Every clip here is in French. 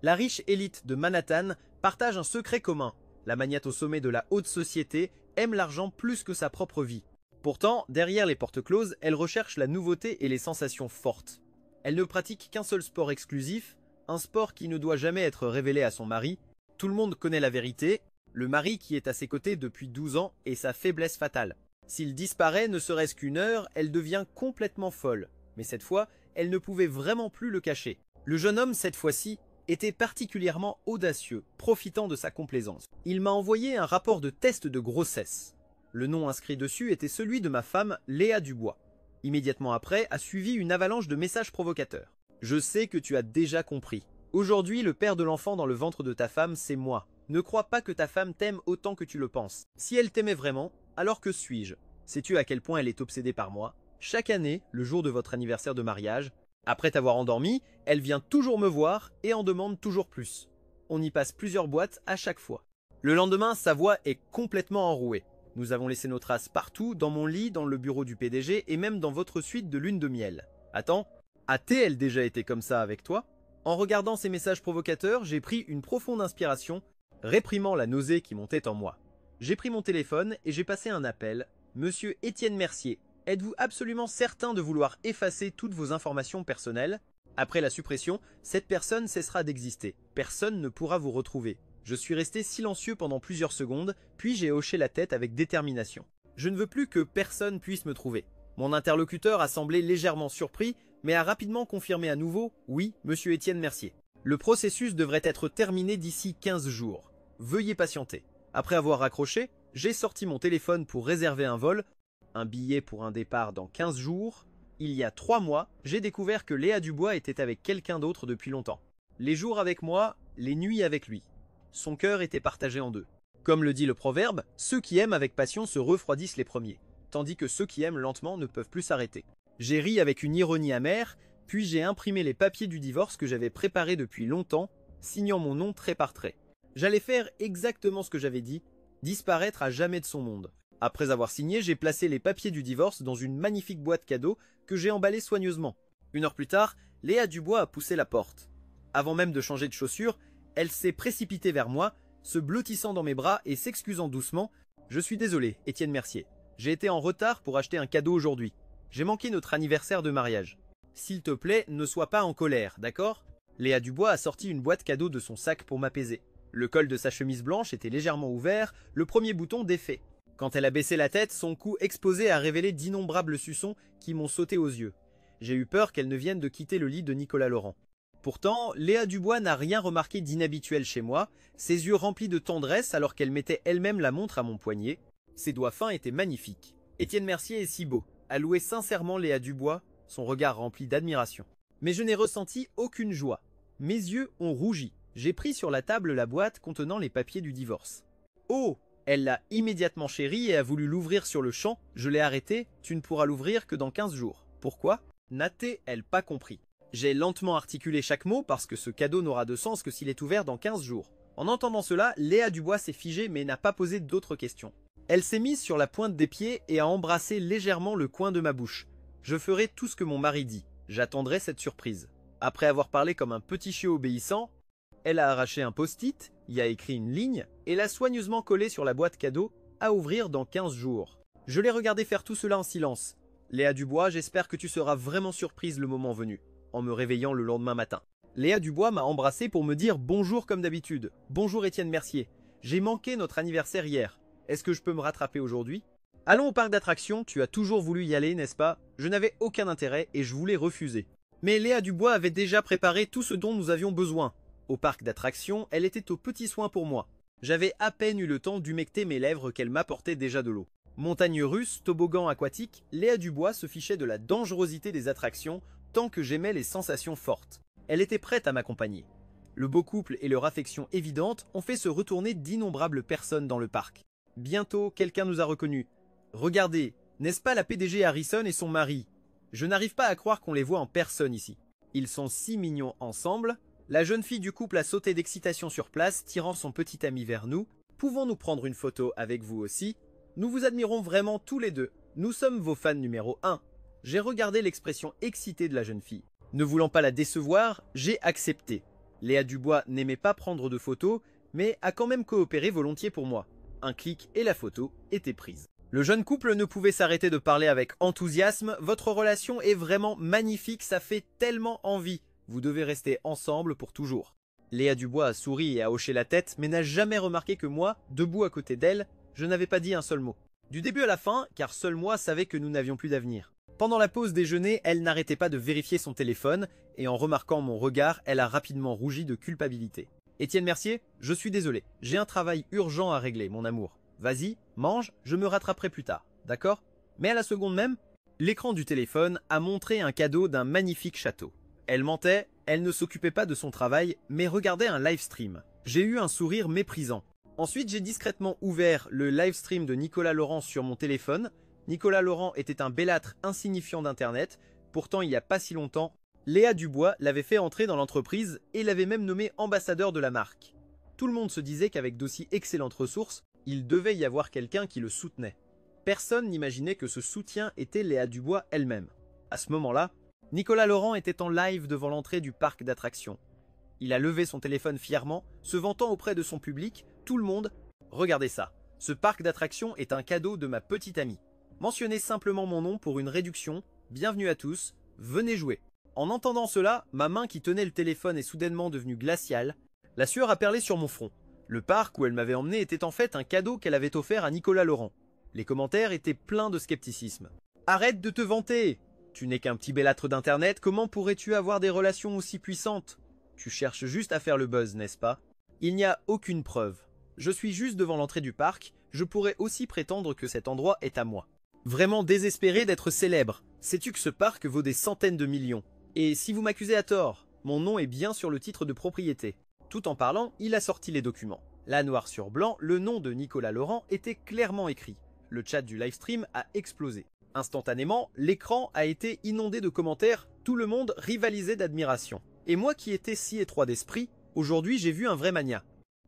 La riche élite de Manhattan partage un secret commun. La magnate au sommet de la haute société aime l'argent plus que sa propre vie. Pourtant, derrière les portes closes, elle recherche la nouveauté et les sensations fortes. Elle ne pratique qu'un seul sport exclusif, un sport qui ne doit jamais être révélé à son mari. Tout le monde connaît la vérité, le mari qui est à ses côtés depuis 12 ans est sa faiblesse fatale. S'il disparaît ne serait-ce qu'une heure, elle devient complètement folle. Mais cette fois, elle ne pouvait vraiment plus le cacher. Le jeune homme, cette fois-ci, était particulièrement audacieux, profitant de sa complaisance. Il m'a envoyé un rapport de test de grossesse. Le nom inscrit dessus était celui de ma femme, Léa Dubois. Immédiatement après, a suivi une avalanche de messages provocateurs. Je sais que tu as déjà compris. Aujourd'hui, le père de l'enfant dans le ventre de ta femme, c'est moi. Ne crois pas que ta femme t'aime autant que tu le penses. Si elle t'aimait vraiment, alors que suis-je? Sais-tu à quel point elle est obsédée par moi? Chaque année, le jour de votre anniversaire de mariage, après t'avoir endormi, elle vient toujours me voir et en demande toujours plus. On y passe plusieurs boîtes à chaque fois. Le lendemain, sa voix est complètement enrouée. Nous avons laissé nos traces partout, dans mon lit, dans le bureau du PDG et même dans votre suite de lune de miel. Attends, a-t-elle déjà été comme ça avec toi? En regardant ces messages provocateurs, j'ai pris une profonde inspiration, réprimant la nausée qui montait en moi. J'ai pris mon téléphone et j'ai passé un appel. Monsieur Étienne Mercier, êtes-vous absolument certain de vouloir effacer toutes vos informations personnelles? Après la suppression, cette personne cessera d'exister. Personne ne pourra vous retrouver. Je suis resté silencieux pendant plusieurs secondes, puis j'ai hoché la tête avec détermination. Je ne veux plus que personne puisse me trouver. Mon interlocuteur a semblé légèrement surpris, mais a rapidement confirmé à nouveau « Oui, monsieur Étienne Mercier. Le processus devrait être terminé d'ici 15 jours. Veuillez patienter. » Après avoir raccroché, j'ai sorti mon téléphone pour réserver un vol, un billet pour un départ dans 15 jours. Il y a 3 mois, j'ai découvert que Léa Dubois était avec quelqu'un d'autre depuis longtemps. Les jours avec moi, les nuits avec lui. Son cœur était partagé en deux. Comme le dit le proverbe, ceux qui aiment avec passion se refroidissent les premiers, tandis que ceux qui aiment lentement ne peuvent plus s'arrêter. J'ai ri avec une ironie amère, puis j'ai imprimé les papiers du divorce que j'avais préparés depuis longtemps, signant mon nom trait par trait. J'allais faire exactement ce que j'avais dit, disparaître à jamais de son monde. Après avoir signé, j'ai placé les papiers du divorce dans une magnifique boîte cadeau que j'ai emballée soigneusement. 1 heure plus tard, Léa Dubois a poussé la porte. Avant même de changer de chaussures, elle s'est précipitée vers moi, se blottissant dans mes bras et s'excusant doucement. « Je suis désolé, Étienne Mercier. J'ai été en retard pour acheter un cadeau aujourd'hui. J'ai manqué notre anniversaire de mariage. S'il te plaît, ne sois pas en colère, d'accord ?» Léa Dubois a sorti une boîte cadeau de son sac pour m'apaiser. Le col de sa chemise blanche était légèrement ouvert, le premier bouton défait. Quand elle a baissé la tête, son cou exposé a révélé d'innombrables suçons qui m'ont sauté aux yeux. J'ai eu peur qu'elle ne vienne de quitter le lit de Nicolas Laurent. Pourtant, Léa Dubois n'a rien remarqué d'inhabituel chez moi, ses yeux remplis de tendresse alors qu'elle mettait elle-même la montre à mon poignet. Ses doigts fins étaient magnifiques. Étienne Mercier est si beau, a loué sincèrement Léa Dubois, son regard rempli d'admiration. Mais je n'ai ressenti aucune joie. Mes yeux ont rougi. J'ai pris sur la table la boîte contenant les papiers du divorce. Oh! Elle l'a immédiatement chérie et a voulu l'ouvrir sur le champ. Je l'ai arrêtée, tu ne pourras l'ouvrir que dans 15 jours. Pourquoi? N'a-t-elle pas compris? J'ai lentement articulé chaque mot parce que ce cadeau n'aura de sens que s'il est ouvert dans 15 jours. En entendant cela, Léa Dubois s'est figée mais n'a pas posé d'autres questions. Elle s'est mise sur la pointe des pieds et a embrassé légèrement le coin de ma bouche. Je ferai tout ce que mon mari dit. J'attendrai cette surprise. Après avoir parlé comme un petit chiot obéissant, elle a arraché un post-it, y a écrit une ligne et l'a soigneusement collé sur la boîte cadeau à ouvrir dans 15 jours. Je l'ai regardé faire tout cela en silence. Léa Dubois, j'espère que tu seras vraiment surprise le moment venu, en me réveillant le lendemain matin. Léa Dubois m'a embrassé pour me dire bonjour comme d'habitude. Bonjour Étienne Mercier. J'ai manqué notre anniversaire hier. Est-ce que je peux me rattraper aujourd'hui? Allons au parc d'attractions, tu as toujours voulu y aller, n'est-ce pas? Je n'avais aucun intérêt et je voulais refuser. Mais Léa Dubois avait déjà préparé tout ce dont nous avions besoin. Au parc d'attractions, elle était aux petits soins pour moi. J'avais à peine eu le temps d'humecter mes lèvres qu'elle m'apportait déjà de l'eau. Montagne russe, toboggan aquatique, Léa Dubois se fichait de la dangerosité des attractions tant que j'aimais les sensations fortes. Elle était prête à m'accompagner. Le beau couple et leur affection évidente ont fait se retourner d'innombrables personnes dans le parc. Bientôt, quelqu'un nous a reconnus. Regardez, n'est-ce pas la PDG Harrison et son mari? Je n'arrive pas à croire qu'on les voit en personne ici. Ils sont si mignons ensemble. La jeune fille du couple a sauté d'excitation sur place, tirant son petit ami vers nous. Pouvons-nous prendre une photo avec vous aussi? Nous vous admirons vraiment tous les deux. Nous sommes vos fans numéro 1. J'ai regardé l'expression excitée de la jeune fille. Ne voulant pas la décevoir, j'ai accepté. Léa Dubois n'aimait pas prendre de photos, mais a quand même coopéré volontiers pour moi. Un clic et la photo était prise. Le jeune couple ne pouvait s'arrêter de parler avec enthousiasme. Votre relation est vraiment magnifique, ça fait tellement envie. Vous devez rester ensemble pour toujours. Léa Dubois a souri et a hoché la tête, mais n'a jamais remarqué que moi, debout à côté d'elle, je n'avais pas dit un seul mot. Du début à la fin, car seul moi savais que nous n'avions plus d'avenir. Pendant la pause déjeuner, elle n'arrêtait pas de vérifier son téléphone, et en remarquant mon regard, elle a rapidement rougi de culpabilité. Étienne Mercier, je suis désolé, j'ai un travail urgent à régler, mon amour. Vas-y, mange, je me rattraperai plus tard, d'accord? Mais à la seconde même, l'écran du téléphone a montré un cadeau d'un magnifique château. Elle mentait, elle ne s'occupait pas de son travail, mais regardait un live stream. J'ai eu un sourire méprisant. Ensuite, j'ai discrètement ouvert le live stream de Nicolas Laurent sur mon téléphone. Nicolas Laurent était un bellâtre insignifiant d'internet, pourtant il n'y a pas si longtemps, Léa Dubois l'avait fait entrer dans l'entreprise et l'avait même nommé ambassadeur de la marque. Tout le monde se disait qu'avec d'aussi excellentes ressources, il devait y avoir quelqu'un qui le soutenait. Personne n'imaginait que ce soutien était Léa Dubois elle-même. À ce moment-là, Nicolas Laurent était en live devant l'entrée du parc d'attractions. Il a levé son téléphone fièrement, se vantant auprès de son public, tout le monde. Regardez ça, ce parc d'attractions est un cadeau de ma petite amie. Mentionnez simplement mon nom pour une réduction, bienvenue à tous, venez jouer. En entendant cela, ma main qui tenait le téléphone est soudainement devenue glaciale, la sueur a perlé sur mon front. Le parc où elle m'avait emmené était en fait un cadeau qu'elle avait offert à Nicolas Laurent. Les commentaires étaient pleins de scepticisme. Arrête de te vanter! Tu n'es qu'un petit bellâtre d'internet, comment pourrais-tu avoir des relations aussi puissantes? Tu cherches juste à faire le buzz, n'est-ce pas? Il n'y a aucune preuve. Je suis juste devant l'entrée du parc, je pourrais aussi prétendre que cet endroit est à moi. Vraiment désespéré d'être célèbre. Sais-tu que ce parc vaut des centaines de millions? Et si vous m'accusez à tort, mon nom est bien sur le titre de propriété. Tout en parlant, il a sorti les documents. Là, noir sur blanc, le nom de Nicolas Laurent était clairement écrit. Le chat du livestream a explosé. Instantanément, l'écran a été inondé de commentaires, tout le monde rivalisait d'admiration. Et moi qui étais si étroit d'esprit, aujourd'hui j'ai vu un vrai mania.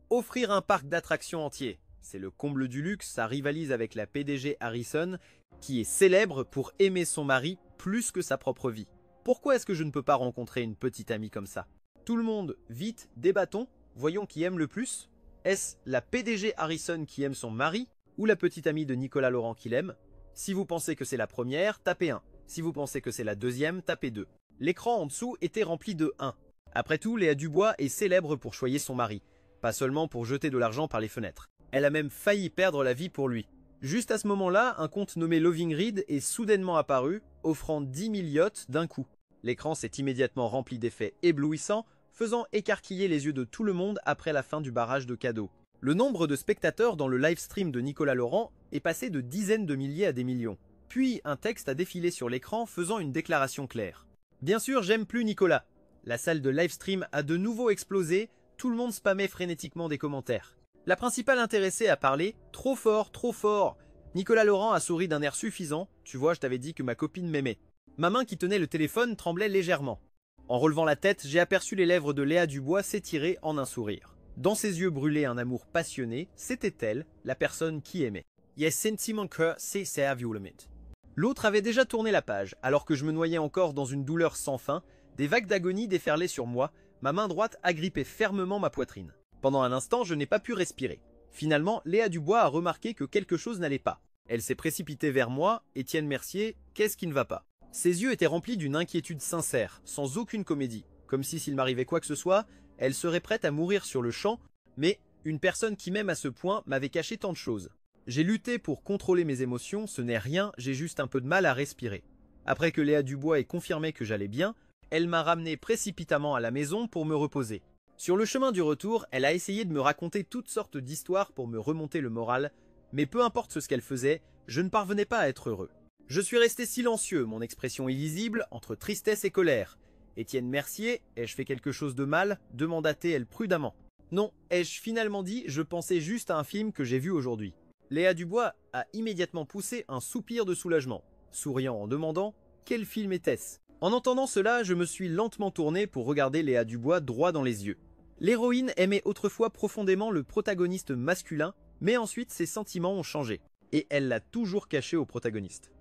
Offrir un parc d'attractions entier, c'est le comble du luxe, ça rivalise avec la PDG Harrison, qui est célèbre pour aimer son mari plus que sa propre vie. Pourquoi est-ce que je ne peux pas rencontrer une petite amie comme ça? Tout le monde, vite, débattons, voyons qui aime le plus. Est-ce la PDG Harrison qui aime son mari, ou la petite amie de Nicolas Laurent qui l'aime? Si vous pensez que c'est la première, tapez 1. Si vous pensez que c'est la deuxième, tapez 2. L'écran en dessous était rempli de 1. Après tout, Léa Dubois est célèbre pour choyer son mari, pas seulement pour jeter de l'argent par les fenêtres. Elle a même failli perdre la vie pour lui. Juste à ce moment-là, un compte nommé Loving Reed est soudainement apparu, offrant 10 000 yachts d'un coup. L'écran s'est immédiatement rempli d'effets éblouissants, faisant écarquiller les yeux de tout le monde après la fin du barrage de cadeaux. Le nombre de spectateurs dans le live stream de Nicolas Laurent est passé de dizaines de milliers à des millions. Puis un texte a défilé sur l'écran faisant une déclaration claire. Bien sûr, j'aime plus Nicolas. La salle de live stream a de nouveau explosé, tout le monde spammait frénétiquement des commentaires. La principale intéressée a parlé « Trop fort, trop fort !» Nicolas Laurent a souri d'un air suffisant. « Tu vois, je t'avais dit que ma copine m'aimait. » Ma main qui tenait le téléphone tremblait légèrement. En relevant la tête, j'ai aperçu les lèvres de Léa Dubois s'étirer en un sourire. Dans ses yeux brûlait un amour passionné, c'était elle, la personne qui aimait. J'ai senti mon cœur s'esserrer violemment. L'autre avait déjà tourné la page, alors que je me noyais encore dans une douleur sans fin, des vagues d'agonie déferlaient sur moi, ma main droite agrippait fermement ma poitrine. Pendant un instant, je n'ai pas pu respirer. Finalement, Léa Dubois a remarqué que quelque chose n'allait pas. Elle s'est précipitée vers moi, Étienne Mercier, qu'est-ce qui ne va pas? Ses yeux étaient remplis d'une inquiétude sincère, sans aucune comédie, comme si s'il m'arrivait quoi que ce soit, elle serait prête à mourir sur le champ, mais une personne qui m'aime à ce point m'avait caché tant de choses. J'ai lutté pour contrôler mes émotions, ce n'est rien, j'ai juste un peu de mal à respirer. Après que Léa Dubois ait confirmé que j'allais bien, elle m'a ramené précipitamment à la maison pour me reposer. Sur le chemin du retour, elle a essayé de me raconter toutes sortes d'histoires pour me remonter le moral, mais peu importe ce qu'elle faisait, je ne parvenais pas à être heureux. Je suis resté silencieux, mon expression illisible, entre tristesse et colère. Étienne Mercier, ai-je fait quelque chose de mal? Demanda-t-elle prudemment. Non, ai-je finalement dit, je pensais juste à un film que j'ai vu aujourd'hui. Léa Dubois a immédiatement poussé un soupir de soulagement, souriant en demandant « Quel film était-ce » En entendant cela, je me suis lentement tourné pour regarder Léa Dubois droit dans les yeux. L'héroïne aimait autrefois profondément le protagoniste masculin, mais ensuite ses sentiments ont changé, et elle l'a toujours caché au protagoniste.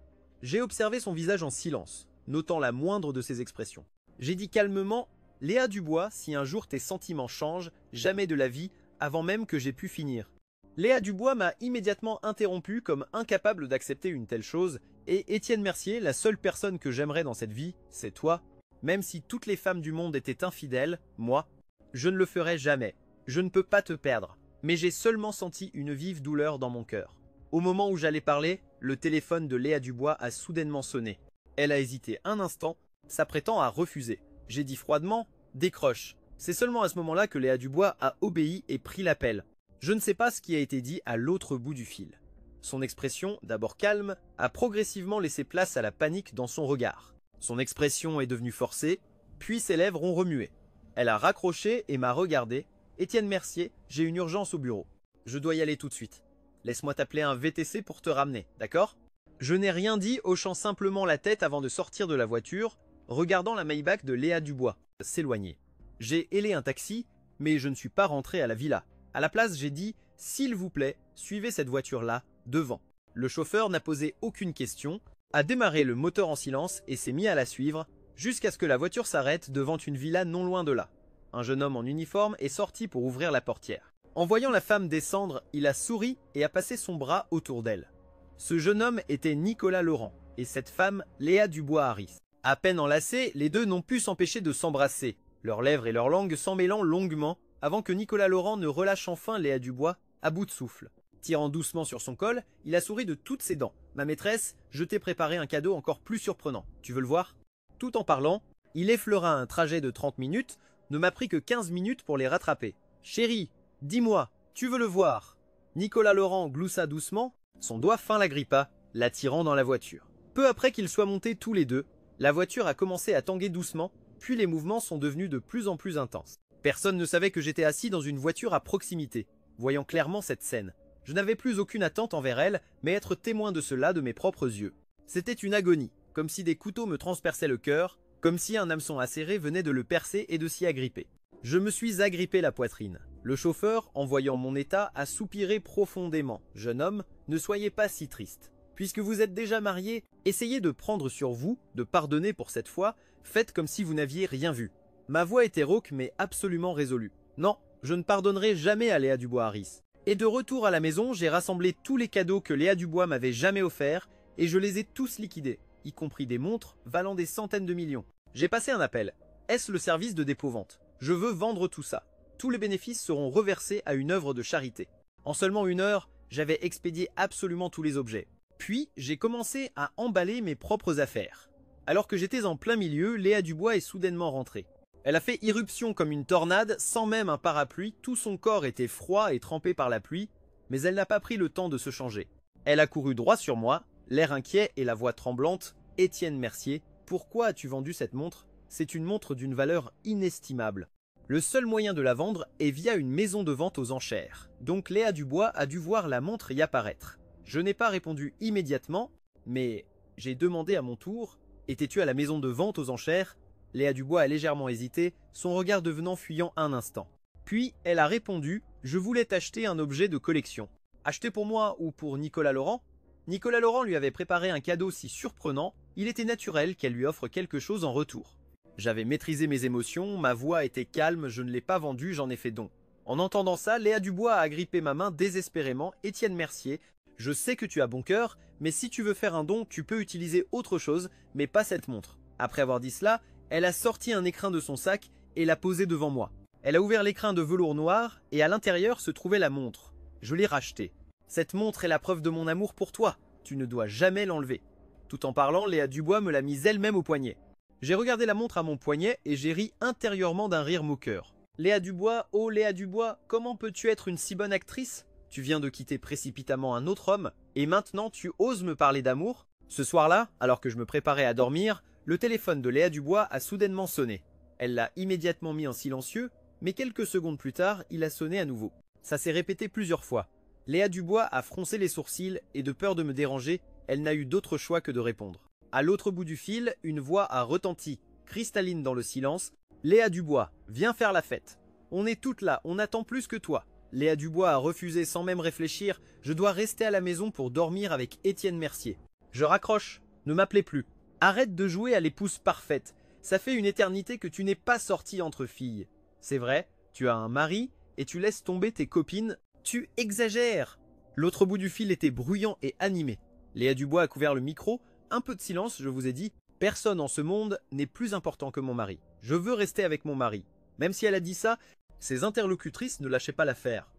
J'ai observé son visage en silence, notant la moindre de ses expressions. J'ai dit calmement « Léa Dubois, si un jour tes sentiments changent, jamais de la vie, avant même que j'ai pu finir. Léa Dubois m'a immédiatement interrompu comme incapable d'accepter une telle chose, et Étienne Mercier, la seule personne que j'aimerais dans cette vie, c'est toi. Même si toutes les femmes du monde étaient infidèles, moi, je ne le ferai jamais. Je ne peux pas te perdre, mais j'ai seulement senti une vive douleur dans mon cœur. Au moment où j'allais parler, le téléphone de Léa Dubois a soudainement sonné. Elle a hésité un instant, s'apprêtant à refuser. J'ai dit froidement « Décroche ». C'est seulement à ce moment-là que Léa Dubois a obéi et pris l'appel. Je ne sais pas ce qui a été dit à l'autre bout du fil. Son expression, d'abord calme, a progressivement laissé place à la panique dans son regard. Son expression est devenue forcée, puis ses lèvres ont remué. Elle a raccroché et m'a regardé. « Étienne Mercier, j'ai une urgence au bureau. Je dois y aller tout de suite. Laisse-moi t'appeler un VTC pour te ramener, d'accord ?» Je n'ai rien dit, hochant simplement la tête avant de sortir de la voiture, regardant la Maybach de Léa Dubois s'éloigner. J'ai hélé un taxi, mais je ne suis pas rentré à la villa. À la place, j'ai dit « S'il vous plaît, suivez cette voiture-là, devant ». Le chauffeur n'a posé aucune question, a démarré le moteur en silence et s'est mis à la suivre, jusqu'à ce que la voiture s'arrête devant une villa non loin de là. Un jeune homme en uniforme est sorti pour ouvrir la portière. En voyant la femme descendre, il a souri et a passé son bras autour d'elle. Ce jeune homme était Nicolas Laurent, et cette femme, Léa Dubois-Harris. À peine enlacés, les deux n'ont pu s'empêcher de s'embrasser, leurs lèvres et leurs langues s'emmêlant longuement, avant que Nicolas Laurent ne relâche enfin Léa Dubois, à bout de souffle. Tirant doucement sur son col, il a souri de toutes ses dents. « Ma maîtresse, je t'ai préparé un cadeau encore plus surprenant. Tu veux le voir ?» Tout en parlant, il effleura un trajet de 30 minutes, ne m'a pris que 15 minutes pour les rattraper. « Chérie, dis-moi, tu veux le voir ?» Nicolas Laurent gloussa doucement, son doigt fin l'agrippa, l'attirant dans la voiture. Peu après qu'ils soient montés tous les deux, la voiture a commencé à tanguer doucement, puis les mouvements sont devenus de plus en plus intenses. Personne ne savait que j'étais assis dans une voiture à proximité, voyant clairement cette scène. Je n'avais plus aucune attente envers elle, mais être témoin de cela de mes propres yeux. C'était une agonie, comme si des couteaux me transperçaient le cœur, comme si un hameçon acéré venait de le percer et de s'y agripper. Je me suis agrippé la poitrine. Le chauffeur, en voyant mon état, a soupiré profondément. « Jeune homme, ne soyez pas si triste. Puisque vous êtes déjà marié, essayez de prendre sur vous, de pardonner pour cette fois, faites comme si vous n'aviez rien vu. » Ma voix était rauque mais absolument résolue. Non, je ne pardonnerai jamais à Léa Dubois-Harris. Et de retour à la maison, j'ai rassemblé tous les cadeaux que Léa Dubois m'avait jamais offerts et je les ai tous liquidés, y compris des montres valant des centaines de millions. J'ai passé un appel. Est-ce le service de dépôt-vente? Je veux vendre tout ça. Tous les bénéfices seront reversés à une œuvre de charité. En seulement 1 heure, j'avais expédié absolument tous les objets. Puis, j'ai commencé à emballer mes propres affaires. Alors que j'étais en plein milieu, Léa Dubois est soudainement rentrée. Elle a fait irruption comme une tornade, sans même un parapluie, tout son corps était froid et trempé par la pluie, mais elle n'a pas pris le temps de se changer. Elle a couru droit sur moi, l'air inquiet et la voix tremblante. « Étienne Mercier, pourquoi as-tu vendu cette montre? C'est une montre d'une valeur inestimable. Le seul moyen de la vendre est via une maison de vente aux enchères. Donc Léa Dubois a dû voir la montre y apparaître. Je n'ai pas répondu immédiatement, mais j'ai demandé à mon tour « Étais-tu à la maison de vente aux enchères ?» Léa Dubois a légèrement hésité, son regard devenant fuyant un instant. Puis elle a répondu « Je voulais t'acheter un objet de collection. » Acheter pour moi ou pour Nicolas Laurent? Nicolas Laurent lui avait préparé un cadeau si surprenant, il était naturel qu'elle lui offre quelque chose en retour. J'avais maîtrisé mes émotions, ma voix était calme, je ne l'ai pas vendu, j'en ai fait don. En entendant ça, Léa Dubois a agrippé ma main désespérément. « Étienne Mercier, je sais que tu as bon cœur, mais si tu veux faire un don, tu peux utiliser autre chose, mais pas cette montre. » Après avoir dit cela, elle a sorti un écrin de son sac et l'a posé devant moi. Elle a ouvert l'écrin de velours noir et à l'intérieur se trouvait la montre. Je l'ai rachetée. Cette montre est la preuve de mon amour pour toi. Tu ne dois jamais l'enlever. Tout en parlant, Léa Dubois me l'a mise elle-même au poignet. J'ai regardé la montre à mon poignet et j'ai ri intérieurement d'un rire moqueur. Léa Dubois, oh Léa Dubois, comment peux-tu être une si bonne actrice? Tu viens de quitter précipitamment un autre homme et maintenant tu oses me parler d'amour? Ce soir-là, alors que je me préparais à dormir, le téléphone de Léa Dubois a soudainement sonné. Elle l'a immédiatement mis en silencieux, mais quelques secondes plus tard, il a sonné à nouveau. Ça s'est répété plusieurs fois. Léa Dubois a froncé les sourcils et de peur de me déranger, elle n'a eu d'autre choix que de répondre. À l'autre bout du fil, une voix a retenti, cristalline dans le silence. « Léa Dubois, viens faire la fête. On est toutes là, on attend plus que toi. » Léa Dubois a refusé sans même réfléchir. « Je dois rester à la maison pour dormir avec Étienne Mercier. » Je raccroche, ne m'appelez plus. Arrête de jouer à l'épouse parfaite. Ça fait une éternité que tu n'es pas sortie entre filles. C'est vrai, tu as un mari et tu laisses tomber tes copines. Tu exagères. L'autre bout du fil était bruyant et animé. Léa Dubois a couvert le micro. Un peu de silence, je vous ai dit. Personne en ce monde n'est plus important que mon mari. Je veux rester avec mon mari. Même si elle a dit ça, ses interlocutrices ne lâchaient pas l'affaire.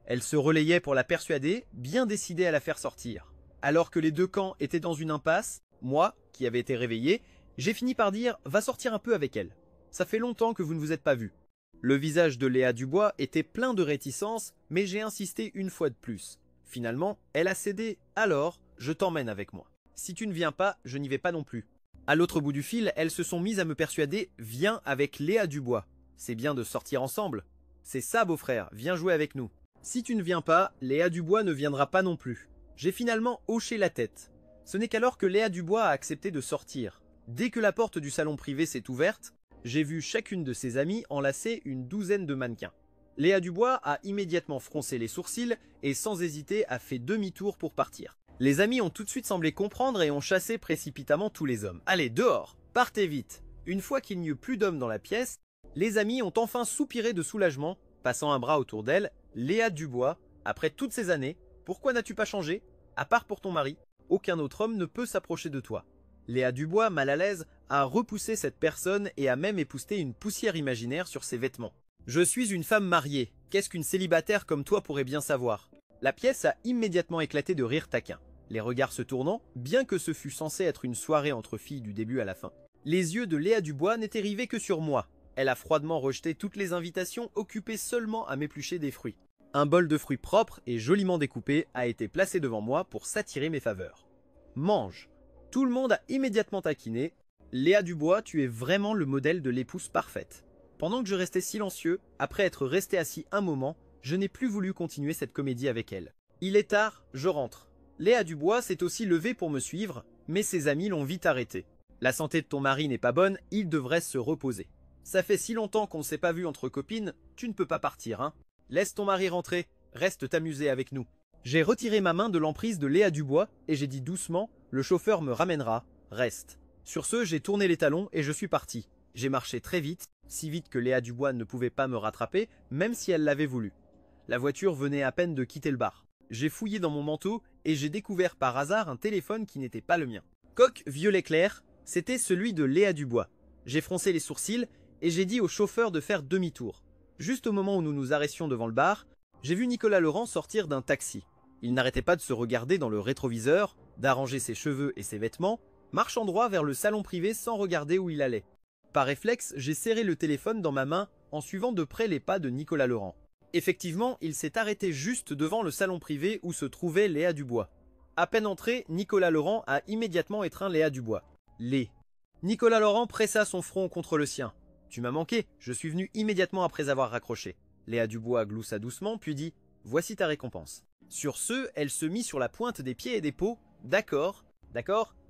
Elles se relayaient pour la persuader, bien décidées à la faire sortir. Alors que les deux camps étaient dans une impasse, moi, qui avais été réveillé, j'ai fini par dire « va sortir un peu avec elle ». Ça fait longtemps que vous ne vous êtes pas vus. Le visage de Léa Dubois était plein de réticence, mais j'ai insisté une fois de plus. Finalement, elle a cédé, alors je t'emmène avec moi. Si tu ne viens pas, je n'y vais pas non plus. À l'autre bout du fil, elles se sont mises à me persuader « viens avec Léa Dubois ». C'est bien de sortir ensemble. C'est ça, beau-frère, viens jouer avec nous. Si tu ne viens pas, Léa Dubois ne viendra pas non plus. J'ai finalement hoché la tête. Ce n'est qu'alors que Léa Dubois a accepté de sortir. Dès que la porte du salon privé s'est ouverte, j'ai vu chacune de ses amies enlacer une douzaine de mannequins. Léa Dubois a immédiatement froncé les sourcils et sans hésiter a fait demi-tour pour partir. Les amis ont tout de suite semblé comprendre et ont chassé précipitamment tous les hommes. Allez, dehors, partez vite. Une fois qu'il n'y eut plus d'hommes dans la pièce, les amis ont enfin soupiré de soulagement, passant un bras autour d'elle. Léa Dubois, après toutes ces années, pourquoi n'as-tu pas changé? À part pour ton mari, aucun autre homme ne peut s'approcher de toi. Léa Dubois, mal à l'aise, a repoussé cette personne et a même épousseté une poussière imaginaire sur ses vêtements. Je suis une femme mariée, qu'est-ce qu'une célibataire comme toi pourrait bien savoir? La pièce a immédiatement éclaté de rire taquin. Les regards se tournant, bien que ce fût censé être une soirée entre filles du début à la fin. Les yeux de Léa Dubois n'étaient rivés que sur moi. Elle a froidement rejeté toutes les invitations, occupée seulement à m'éplucher des fruits. Un bol de fruits propres et joliment découpés a été placé devant moi pour s'attirer mes faveurs. Mange. Tout le monde a immédiatement taquiné. Léa Dubois, tu es vraiment le modèle de l'épouse parfaite. Pendant que je restais silencieux, après être resté assis un moment, je n'ai plus voulu continuer cette comédie avec elle. Il est tard, je rentre. Léa Dubois s'est aussi levée pour me suivre, mais ses amis l'ont vite arrêté. La santé de ton mari n'est pas bonne, il devrait se reposer. Ça fait si longtemps qu'on ne s'est pas vu entre copines, tu ne peux pas partir, hein. Laisse ton mari rentrer, reste t'amuser avec nous. J'ai retiré ma main de l'emprise de Léa Dubois et j'ai dit doucement, le chauffeur me ramènera, reste. Sur ce, j'ai tourné les talons et je suis parti. J'ai marché très vite, si vite que Léa Dubois ne pouvait pas me rattraper, même si elle l'avait voulu. La voiture venait à peine de quitter le bar. J'ai fouillé dans mon manteau et j'ai découvert par hasard un téléphone qui n'était pas le mien. Coque violet clair, c'était celui de Léa Dubois. J'ai froncé les sourcils et j'ai dit au chauffeur de faire demi-tour. Juste au moment où nous nous arrêtions devant le bar, j'ai vu Nicolas Laurent sortir d'un taxi. Il n'arrêtait pas de se regarder dans le rétroviseur, d'arranger ses cheveux et ses vêtements, marchant droit vers le salon privé sans regarder où il allait. Par réflexe, j'ai serré le téléphone dans ma main en suivant de près les pas de Nicolas Laurent. Effectivement, il s'est arrêté juste devant le salon privé où se trouvait Léa Dubois. À peine entré, Nicolas Laurent a immédiatement étreint Léa Dubois. Nicolas Laurent pressa son front contre le sien. Tu m'as manqué, je suis venu immédiatement après avoir raccroché. Léa Dubois gloussa doucement, puis dit « Voici ta récompense ». Sur ce, elle se mit sur la pointe des pieds et des peaux. D'accord,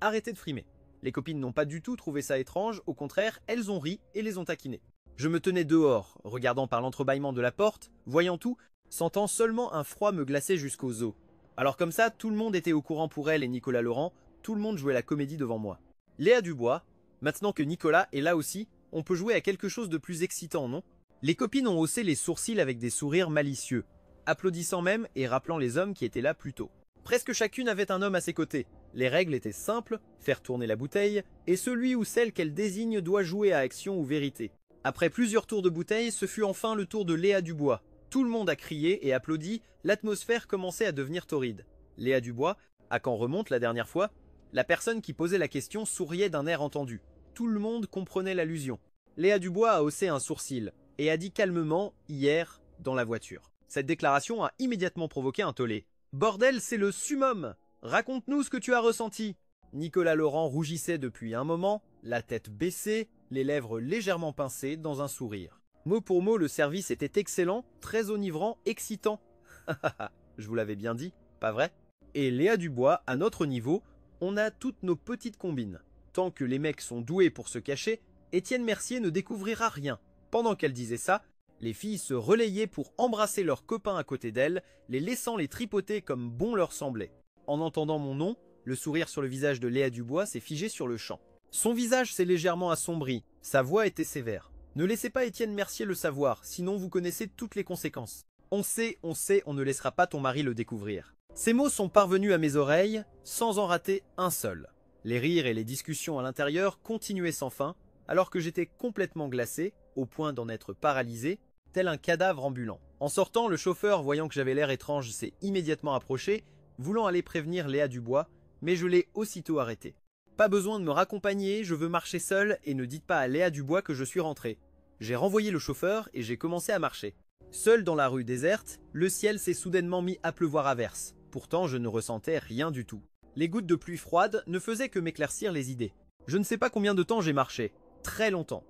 arrêtez de frimer. Les copines n'ont pas du tout trouvé ça étrange, au contraire, elles ont ri et les ont taquinées. Je me tenais dehors, regardant par l'entrebâillement de la porte, voyant tout, sentant seulement un froid me glacer jusqu'aux os. Alors comme ça, tout le monde était au courant pour elle et Nicolas Laurent, tout le monde jouait la comédie devant moi. Léa Dubois, maintenant que Nicolas est là aussi, on peut jouer à quelque chose de plus excitant, non? Les copines ont haussé les sourcils avec des sourires malicieux, applaudissant même et rappelant les hommes qui étaient là plus tôt. Presque chacune avait un homme à ses côtés. Les règles étaient simples, faire tourner la bouteille, et celui ou celle qu'elle désigne doit jouer à action ou vérité. Après plusieurs tours de bouteille, ce fut enfin le tour de Léa Dubois. Tout le monde a crié et applaudi, l'atmosphère commençait à devenir torride. Léa Dubois, à quand remonte la dernière fois? La personne qui posait la question souriait d'un air entendu. Tout le monde comprenait l'allusion. Léa Dubois a haussé un sourcil et a dit calmement « hier » dans la voiture. Cette déclaration a immédiatement provoqué un tollé. « Bordel, c'est le summum! Raconte-nous ce que tu as ressenti !» Nicolas Laurent rougissait depuis un moment, la tête baissée, les lèvres légèrement pincées dans un sourire. Mot pour mot, le service était excellent, très enivrant, excitant. Je vous l'avais bien dit, pas vrai? Et Léa Dubois, à notre niveau, on a toutes nos petites combines. Tant que les mecs sont doués pour se cacher, Étienne Mercier ne découvrira rien. Pendant qu'elle disait ça, les filles se relayaient pour embrasser leurs copains à côté d'elles, les laissant les tripoter comme bon leur semblait. En entendant mon nom, le sourire sur le visage de Léa Dubois s'est figé sur le champ. Son visage s'est légèrement assombri, sa voix était sévère. Ne laissez pas Étienne Mercier le savoir, sinon vous connaissez toutes les conséquences. On sait, on ne laissera pas ton mari le découvrir. Ces mots sont parvenus à mes oreilles, sans en rater un seul. Les rires et les discussions à l'intérieur continuaient sans fin, alors que j'étais complètement glacé, au point d'en être paralysé, tel un cadavre ambulant. En sortant, le chauffeur, voyant que j'avais l'air étrange, s'est immédiatement approché, voulant aller prévenir Léa Dubois, mais je l'ai aussitôt arrêté. Pas besoin de me raccompagner, je veux marcher seul et ne dites pas à Léa Dubois que je suis rentré. J'ai renvoyé le chauffeur et j'ai commencé à marcher. Seul dans la rue déserte, le ciel s'est soudainement mis à pleuvoir à verse. Pourtant, je ne ressentais rien du tout. Les gouttes de pluie froide ne faisaient que m'éclaircir les idées. Je ne sais pas combien de temps j'ai marché. Très longtemps,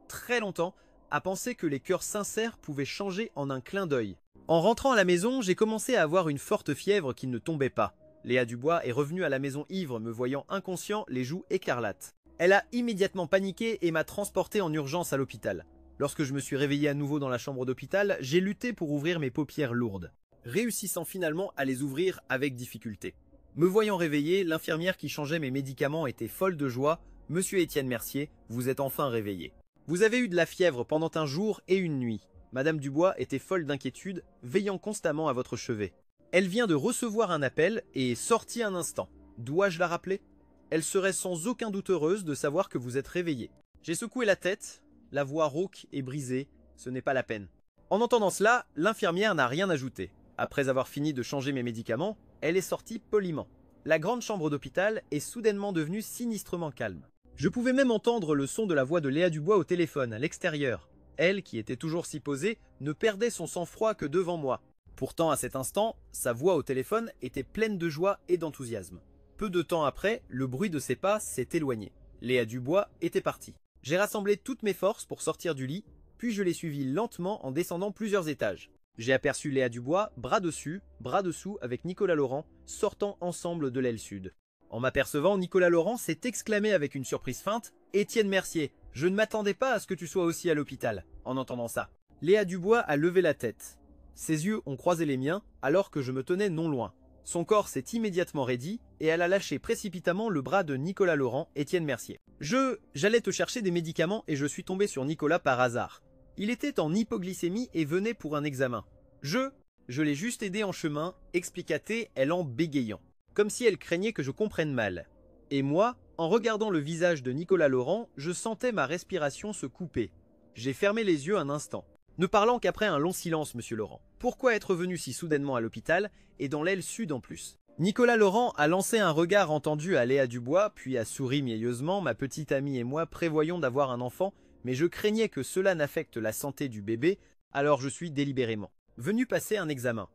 à penser que les cœurs sincères pouvaient changer en un clin d'œil. En rentrant à la maison, j'ai commencé à avoir une forte fièvre qui ne tombait pas. Léa Dubois est revenue à la maison ivre, me voyant inconscient, les joues écarlates. Elle a immédiatement paniqué et m'a transporté en urgence à l'hôpital. Lorsque je me suis réveillé à nouveau dans la chambre d'hôpital, j'ai lutté pour ouvrir mes paupières lourdes, réussissant finalement à les ouvrir avec difficulté. Me voyant réveillé, l'infirmière qui changeait mes médicaments était folle de joie. « Monsieur Étienne Mercier, vous êtes enfin réveillé. Vous avez eu de la fièvre pendant un jour et une nuit. » Madame Dubois était folle d'inquiétude, veillant constamment à votre chevet. Elle vient de recevoir un appel et est sortie un instant. Dois-je la rappeler? Elle serait sans aucun doute heureuse de savoir que vous êtes réveillé. J'ai secoué la tête, la voix rauque et brisée, ce n'est pas la peine. En entendant cela, l'infirmière n'a rien ajouté. Après avoir fini de changer mes médicaments, elle est sortie poliment. La grande chambre d'hôpital est soudainement devenue sinistrement calme. Je pouvais même entendre le son de la voix de Léa Dubois au téléphone, à l'extérieur. Elle, qui était toujours si posée, ne perdait son sang-froid que devant moi. Pourtant, à cet instant, sa voix au téléphone était pleine de joie et d'enthousiasme. Peu de temps après, le bruit de ses pas s'est éloigné. Léa Dubois était partie. J'ai rassemblé toutes mes forces pour sortir du lit, puis je l'ai suivie lentement en descendant plusieurs étages. J'ai aperçu Léa Dubois, bras dessus, bras dessous, avec Nicolas Laurent, sortant ensemble de l'aile sud. En m'apercevant, Nicolas Laurent s'est exclamé avec une surprise feinte « Étienne Mercier, je ne m'attendais pas à ce que tu sois aussi à l'hôpital. » En entendant ça, Léa Dubois a levé la tête. Ses yeux ont croisé les miens alors que je me tenais non loin. Son corps s'est immédiatement raidi et elle a lâché précipitamment le bras de Nicolas Laurent, Étienne Mercier. J'allais te chercher des médicaments et je suis tombé sur Nicolas par hasard. Il était en hypoglycémie et venait pour un examen. Je l'ai juste aidé en chemin, expliqua-t-elle en bégayant, comme si elle craignait que je comprenne mal. Et moi, en regardant le visage de Nicolas Laurent, je sentais ma respiration se couper. J'ai fermé les yeux un instant, ne parlant qu'après un long silence, monsieur Laurent. Pourquoi être venu si soudainement à l'hôpital, et dans l'aile sud en plus? Nicolas Laurent a lancé un regard entendu à Léa Dubois, puis a souri mielleusement. Ma petite amie et moi prévoyons d'avoir un enfant, mais je craignais que cela n'affecte la santé du bébé, alors je suis délibérément venu passer un examen.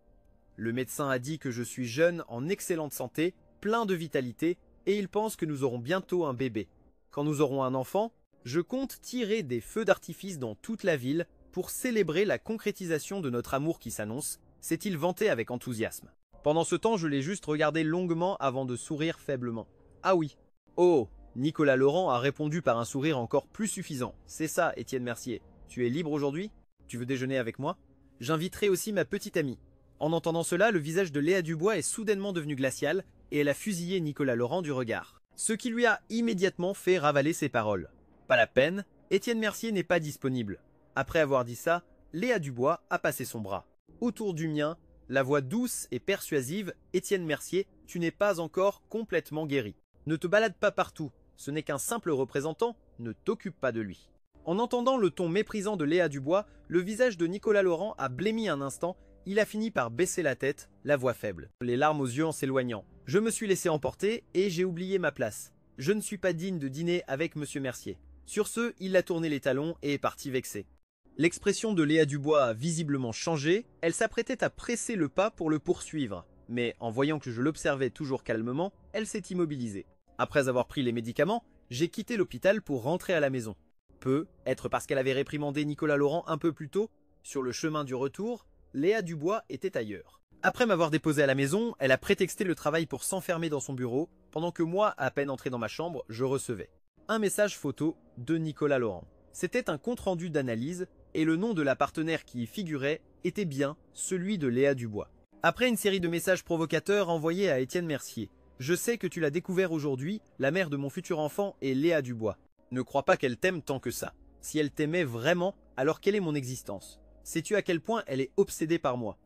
Le médecin a dit que je suis jeune, en excellente santé, plein de vitalité, et il pense que nous aurons bientôt un bébé. Quand nous aurons un enfant, je compte tirer des feux d'artifice dans toute la ville pour célébrer la concrétisation de notre amour qui s'annonce, s'est-il vanté avec enthousiasme. Pendant ce temps, je l'ai juste regardé longuement avant de sourire faiblement. Ah oui. Oh, Nicolas Laurent a répondu par un sourire encore plus suffisant. C'est ça, Étienne Mercier. Tu es libre aujourd'hui? Tu veux déjeuner avec moi? J'inviterai aussi ma petite amie. En entendant cela, le visage de Léa Dubois est soudainement devenu glacial et elle a fusillé Nicolas Laurent du regard. Ce qui lui a immédiatement fait ravaler ses paroles. Pas la peine, Étienne Mercier n'est pas disponible. Après avoir dit ça, Léa Dubois a passé son bras. Autour du mien, la voix douce et persuasive, Étienne Mercier, tu n'es pas encore complètement guéri. Ne te balade pas partout, ce n'est qu'un simple représentant, ne t'occupe pas de lui. En entendant le ton méprisant de Léa Dubois, le visage de Nicolas Laurent a blêmi un instant, il a fini par baisser la tête, la voix faible, les larmes aux yeux en s'éloignant. Je me suis laissé emporter et j'ai oublié ma place. Je ne suis pas digne de dîner avec monsieur Mercier. Sur ce, il a tourné les talons et est parti vexé. L'expression de Léa Dubois a visiblement changé, elle s'apprêtait à presser le pas pour le poursuivre. Mais en voyant que je l'observais toujours calmement, elle s'est immobilisée. Après avoir pris les médicaments, j'ai quitté l'hôpital pour rentrer à la maison. Être parce qu'elle avait réprimandé Nicolas Laurent un peu plus tôt, sur le chemin du retour, Léa Dubois était ailleurs. Après m'avoir déposé à la maison, elle a prétexté le travail pour s'enfermer dans son bureau, pendant que moi, à peine entré dans ma chambre, je recevais un message photo de Nicolas Laurent. C'était un compte-rendu d'analyse, et le nom de la partenaire qui y figurait était bien celui de Léa Dubois. Après une série de messages provocateurs envoyés à Étienne Mercier, je sais que tu l'as découvert aujourd'hui, la mère de mon futur enfant est Léa Dubois. Ne crois pas qu'elle t'aime tant que ça. Si elle t'aimait vraiment, alors quelle est mon existence? Sais-tu à quel point elle est obsédée par moi?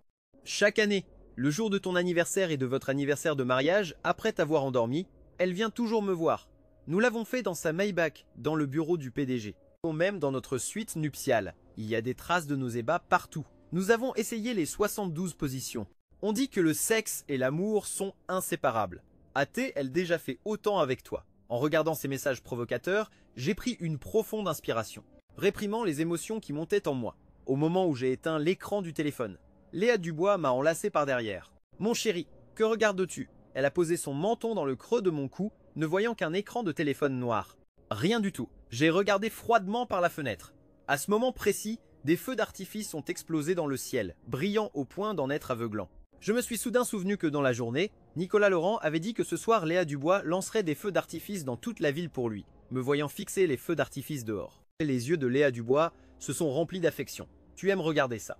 Chaque année, le jour de ton anniversaire et de votre anniversaire de mariage, après t'avoir endormi, elle vient toujours me voir. Nous l'avons fait dans sa Maybach, dans le bureau du PDG. Même dans notre suite nuptiale. Il y a des traces de nos ébats partout. Nous avons essayé les 72 positions. On dit que le sexe et l'amour sont inséparables. A-t-elle elle déjà fait autant avec toi? En regardant ces messages provocateurs, j'ai pris une profonde inspiration, réprimant les émotions qui montaient en moi. Au moment où j'ai éteint l'écran du téléphone, Léa Dubois m'a enlacé par derrière. « Mon chéri, que regardes-tu » Elle a posé son menton dans le creux de mon cou, ne voyant qu'un écran de téléphone noir. Rien du tout. J'ai regardé froidement par la fenêtre. À ce moment précis, des feux d'artifice ont explosé dans le ciel, brillant au point d'en être aveuglant. Je me suis soudain souvenu que dans la journée, Nicolas Laurent avait dit que ce soir Léa Dubois lancerait des feux d'artifice dans toute la ville pour lui, me voyant fixer les feux d'artifice dehors. Les yeux de Léa Dubois se sont remplis d'affection. Tu aimes regarder ça.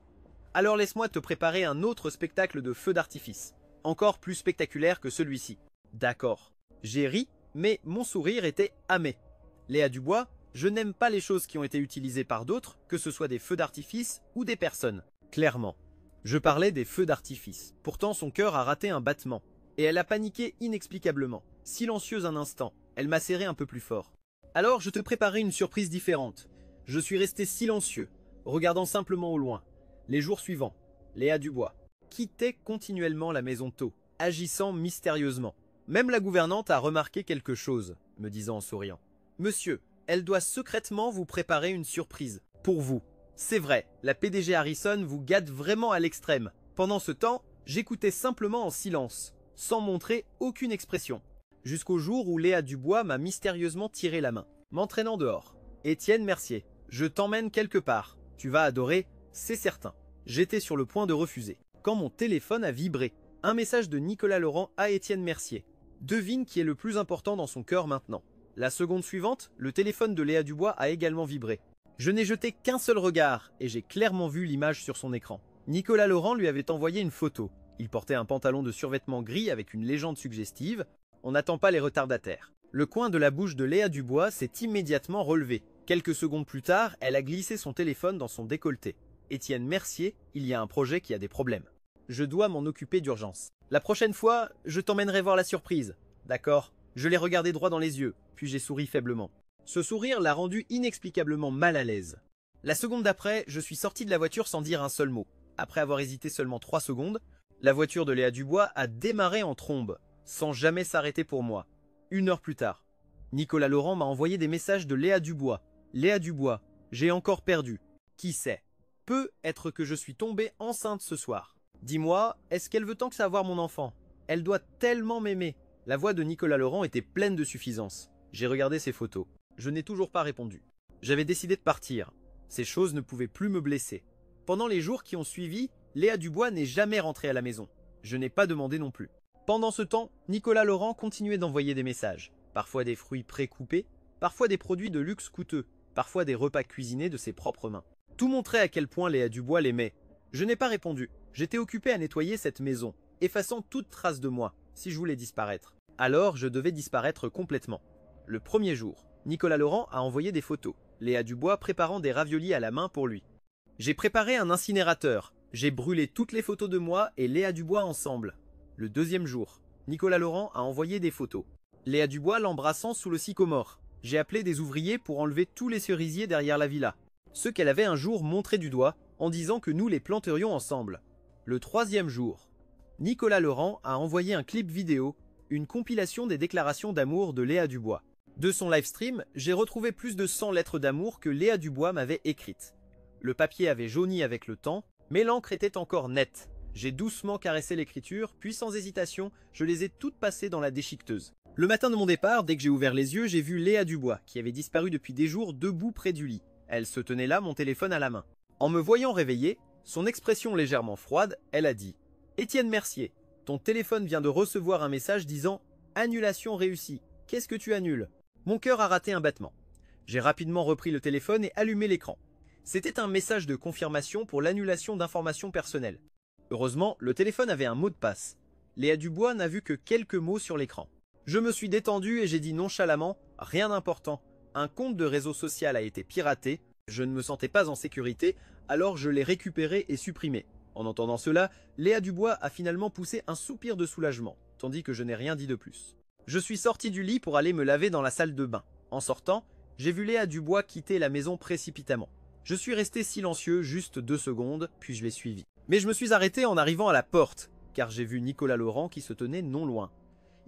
Alors laisse-moi te préparer un autre spectacle de feux d'artifice, encore plus spectaculaire que celui-ci. D'accord. J'ai ri, mais mon sourire était amé. Léa Dubois, je n'aime pas les choses qui ont été utilisées par d'autres, que ce soit des feux d'artifice ou des personnes. Clairement. Je parlais des feux d'artifice. Pourtant son cœur a raté un battement. Et elle a paniqué inexplicablement. Silencieuse un instant, elle m'a serré un peu plus fort. Alors je te préparais une surprise différente. Je suis resté silencieux, regardant simplement au loin. Les jours suivants, Léa Dubois quittait continuellement la maison tôt, agissant mystérieusement. Même la gouvernante a remarqué quelque chose, me disant en souriant. Monsieur, elle doit secrètement vous préparer une surprise. Pour vous. C'est vrai, la PDG Harrison vous gâte vraiment à l'extrême. Pendant ce temps, j'écoutais simplement en silence, sans montrer aucune expression. Jusqu'au jour où Léa Dubois m'a mystérieusement tiré la main, m'entraînant dehors. Étienne Mercier, je t'emmène quelque part. Tu vas adorer, c'est certain. J'étais sur le point de refuser, quand mon téléphone a vibré. Un message de Nicolas Laurent à Étienne Mercier. Devine qui est le plus important dans son cœur maintenant. La seconde suivante, le téléphone de Léa Dubois a également vibré. Je n'ai jeté qu'un seul regard et j'ai clairement vu l'image sur son écran. Nicolas Laurent lui avait envoyé une photo. Il portait un pantalon de survêtement gris avec une légende suggestive. On n'attend pas les retardataires. Le coin de la bouche de Léa Dubois s'est immédiatement relevé. Quelques secondes plus tard, elle a glissé son téléphone dans son décolleté. Étienne Mercier, il y a un projet qui a des problèmes. Je dois m'en occuper d'urgence. La prochaine fois, je t'emmènerai voir la surprise. D'accord? Je l'ai regardé droit dans les yeux, puis j'ai souri faiblement. Ce sourire l'a rendu inexplicablement mal à l'aise. La seconde d'après, je suis sorti de la voiture sans dire un seul mot. Après avoir hésité seulement 3 secondes, la voiture de Léa Dubois a démarré en trombe, sans jamais s'arrêter pour moi. 1 heure plus tard, Nicolas Laurent m'a envoyé des messages de Léa Dubois. Léa Dubois, j'ai encore perdu. Qui sait? Peut être que je suis tombée enceinte ce soir. Dis-moi, est-ce qu'elle veut tant que savoir mon enfant? Elle doit tellement m'aimer. La voix de Nicolas Laurent était pleine de suffisance. J'ai regardé ses photos. Je n'ai toujours pas répondu. J'avais décidé de partir. Ces choses ne pouvaient plus me blesser. Pendant les jours qui ont suivi, Léa Dubois n'est jamais rentrée à la maison. Je n'ai pas demandé non plus. Pendant ce temps, Nicolas Laurent continuait d'envoyer des messages. Parfois des fruits pré-coupés, parfois des produits de luxe coûteux, parfois des repas cuisinés de ses propres mains. Tout montrait à quel point Léa Dubois l'aimait. Je n'ai pas répondu. J'étais occupé à nettoyer cette maison, effaçant toute trace de moi, si je voulais disparaître. Alors je devais disparaître complètement. Le premier jour, Nicolas Laurent a envoyé des photos. Léa Dubois préparant des raviolis à la main pour lui. J'ai préparé un incinérateur. J'ai brûlé toutes les photos de moi et Léa Dubois ensemble. Le deuxième jour, Nicolas Laurent a envoyé des photos. Léa Dubois l'embrassant sous le sycomore. J'ai appelé des ouvriers pour enlever tous les cerisiers derrière la villa. Ceux qu'elle avait un jour montrés du doigt en disant que nous les planterions ensemble. Le troisième jour, Nicolas Laurent a envoyé un clip vidéo, une compilation des déclarations d'amour de Léa Dubois. De son livestream, j'ai retrouvé plus de 100 lettres d'amour que Léa Dubois m'avait écrites. Le papier avait jauni avec le temps, mais l'encre était encore nette. J'ai doucement caressé l'écriture, puis sans hésitation, je les ai toutes passées dans la déchiqueteuse. Le matin de mon départ, dès que j'ai ouvert les yeux, j'ai vu Léa Dubois, qui avait disparu depuis des jours debout près du lit. Elle se tenait là, mon téléphone à la main. En me voyant réveillé, son expression légèrement froide, elle a dit « Étienne Mercier, ton téléphone vient de recevoir un message disant « Annulation réussie. Qu'est-ce que tu annules ?» Mon cœur a raté un battement. J'ai rapidement repris le téléphone et allumé l'écran. C'était un message de confirmation pour l'annulation d'informations personnelles. Heureusement, le téléphone avait un mot de passe. Léa Dubois n'a vu que quelques mots sur l'écran. Je me suis détendu et j'ai dit nonchalamment « Rien d'important. Un compte de réseau social a été piraté, je ne me sentais pas en sécurité, alors je l'ai récupéré et supprimé. En entendant cela, Léa Dubois a finalement poussé un soupir de soulagement, tandis que je n'ai rien dit de plus. Je suis sorti du lit pour aller me laver dans la salle de bain. En sortant, j'ai vu Léa Dubois quitter la maison précipitamment. Je suis resté silencieux juste 2 secondes, puis je l'ai suivi. Mais je me suis arrêté en arrivant à la porte, car j'ai vu Nicolas Laurent qui se tenait non loin.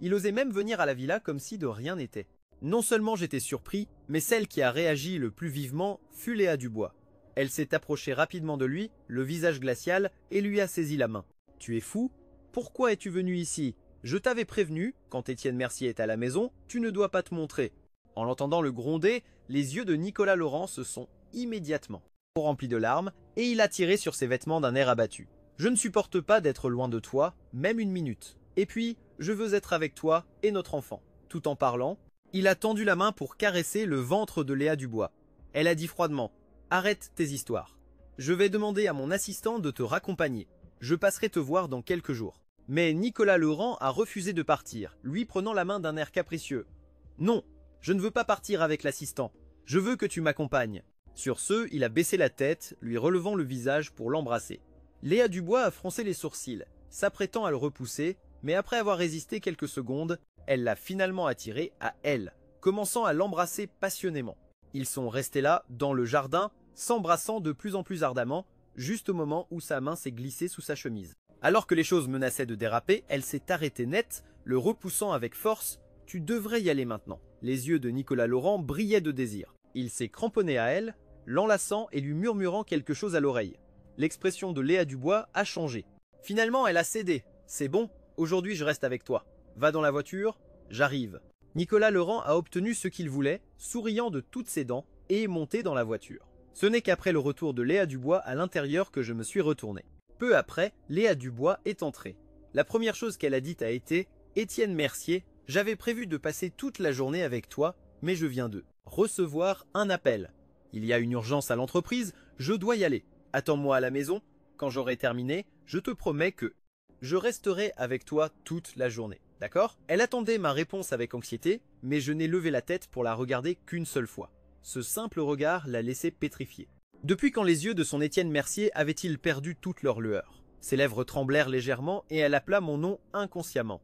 Il osait même venir à la villa comme si de rien n'était. Non seulement j'étais surpris, mais celle qui a réagi le plus vivement fut Léa Dubois. Elle s'est approchée rapidement de lui, le visage glacial, et lui a saisi la main. « Tu es fou? Pourquoi es-tu venu ici? Je t'avais prévenu, quand Étienne Mercier est à la maison, tu ne dois pas te montrer. » En l'entendant le gronder, les yeux de Nicolas Laurent se sont immédiatement remplis de larmes, et il a tiré sur ses vêtements d'un air abattu. « Je ne supporte pas d'être loin de toi, même une minute. Et puis, je veux être avec toi et notre enfant. » Tout en parlant, il a tendu la main pour caresser le ventre de Léa Dubois. Elle a dit froidement: « Arrête tes histoires. Je vais demander à mon assistant de te raccompagner. Je passerai te voir dans quelques jours. » Mais Nicolas Laurent a refusé de partir, lui prenant la main d'un air capricieux. « Non, je ne veux pas partir avec l'assistant. Je veux que tu m'accompagnes. » Sur ce, il a baissé la tête, lui relevant le visage pour l'embrasser. Léa Dubois a froncé les sourcils, s'apprêtant à le repousser, mais après avoir résisté quelques secondes, elle l'a finalement attiré à elle, commençant à l'embrasser passionnément. Ils sont restés là, dans le jardin, s'embrassant de plus en plus ardemment, juste au moment où sa main s'est glissée sous sa chemise. Alors que les choses menaçaient de déraper, elle s'est arrêtée net, le repoussant avec force. « Tu devrais y aller maintenant. » Les yeux de Nicolas Laurent brillaient de désir. Il s'est cramponné à elle, l'enlaçant et lui murmurant quelque chose à l'oreille. L'expression de Léa Dubois a changé. Finalement, elle a cédé. « C'est bon, aujourd'hui je reste avec toi. Va dans la voiture, j'arrive. » Nicolas Laurent a obtenu ce qu'il voulait, souriant de toutes ses dents, et est monté dans la voiture. Ce n'est qu'après le retour de Léa Dubois à l'intérieur que je me suis retourné. Peu après, Léa Dubois est entrée. La première chose qu'elle a dite a été « Étienne Mercier, j'avais prévu de passer toute la journée avec toi, mais je viens de recevoir un appel. Il y a une urgence à l'entreprise, je dois y aller. Attends-moi à la maison. Quand j'aurai terminé, je te promets que je resterai avec toi toute la journée. D'accord ?» Elle attendait ma réponse avec anxiété, mais je n'ai levé la tête pour la regarder qu'une seule fois. Ce simple regard l'a laissé pétrifiée. Depuis quand les yeux de son Étienne Mercier avaient-ils perdu toute leur lueur? Ses lèvres tremblèrent légèrement et elle appela mon nom inconsciemment.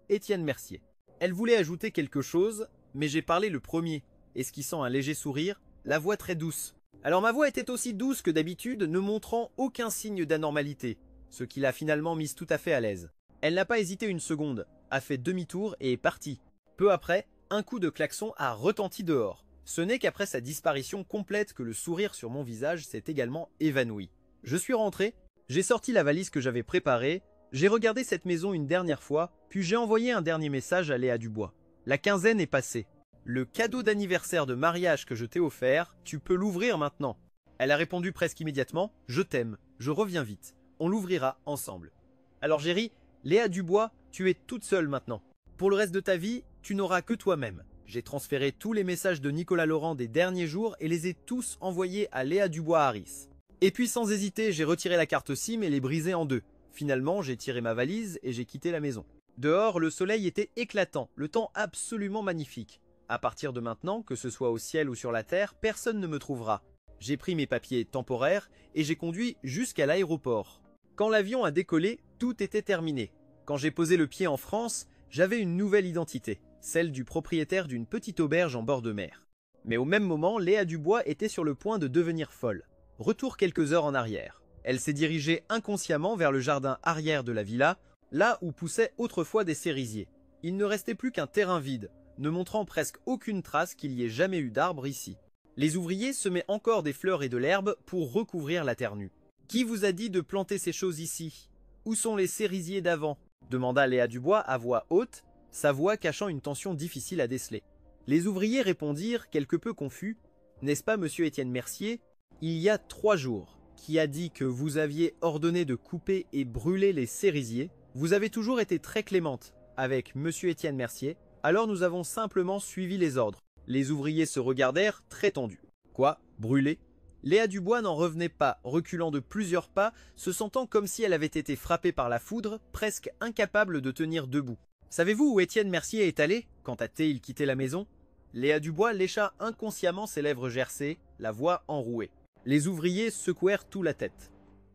Étienne Mercier. Elle voulait ajouter quelque chose, mais j'ai parlé le premier, esquissant un léger sourire, la voix très douce. Alors ma voix était aussi douce que d'habitude, ne montrant aucun signe d'anormalité, ce qui l'a finalement mise tout à fait à l'aise. Elle n'a pas hésité une seconde, a fait demi-tour et est partie. Peu après, un coup de klaxon a retenti dehors. Ce n'est qu'après sa disparition complète que le sourire sur mon visage s'est également évanoui. Je suis rentré, j'ai sorti la valise que j'avais préparée, j'ai regardé cette maison une dernière fois, puis j'ai envoyé un dernier message à Léa Dubois. La quinzaine est passée. Le cadeau d'anniversaire de mariage que je t'ai offert, tu peux l'ouvrir maintenant. Elle a répondu presque immédiatement, je t'aime, je reviens vite, on l'ouvrira ensemble. Alors j'ai ri, Léa Dubois, tu es toute seule maintenant. Pour le reste de ta vie, tu n'auras que toi-même. J'ai transféré tous les messages de Nicolas Laurent des derniers jours et les ai tous envoyés à Léa Dubois-Harris. Et puis sans hésiter, j'ai retiré la carte SIM et l'ai brisée en deux. Finalement, j'ai tiré ma valise et j'ai quitté la maison. Dehors, le soleil était éclatant, le temps absolument magnifique. À partir de maintenant, que ce soit au ciel ou sur la terre, personne ne me trouvera. J'ai pris mes papiers temporaires et j'ai conduit jusqu'à l'aéroport. Quand l'avion a décollé, tout était terminé. Quand j'ai posé le pied en France, j'avais une nouvelle identité, celle du propriétaire d'une petite auberge en bord de mer. Mais au même moment, Léa Dubois était sur le point de devenir folle. Retour quelques heures en arrière. Elle s'est dirigée inconsciemment vers le jardin arrière de la villa, là où poussaient autrefois des cerisiers. Il ne restait plus qu'un terrain vide, ne montrant presque aucune trace qu'il y ait jamais eu d'arbre ici. Les ouvriers semaient encore des fleurs et de l'herbe pour recouvrir la terre nue. « Qui vous a dit de planter ces choses ici? Où sont les cerisiers d'avant ?» demanda Léa Dubois à voix haute, sa voix cachant une tension difficile à déceler. Les ouvriers répondirent, quelque peu confus, « N'est-ce pas, monsieur Étienne Mercier, il y a 3 jours, qui a dit que vous aviez ordonné de couper et brûler les cerisiers. Vous avez toujours été très clémente avec monsieur Étienne Mercier, alors nous avons simplement suivi les ordres. » Les ouvriers se regardèrent très tendus. « Quoi? Brûler ?» Léa Dubois n'en revenait pas, reculant de plusieurs pas, se sentant comme si elle avait été frappée par la foudre, presque incapable de tenir debout. « Savez-vous où Étienne Mercier est allé quand a-t-il quitté la maison ?» Léa Dubois lécha inconsciemment ses lèvres gercées, la voix enrouée. Les ouvriers secouèrent tout la tête.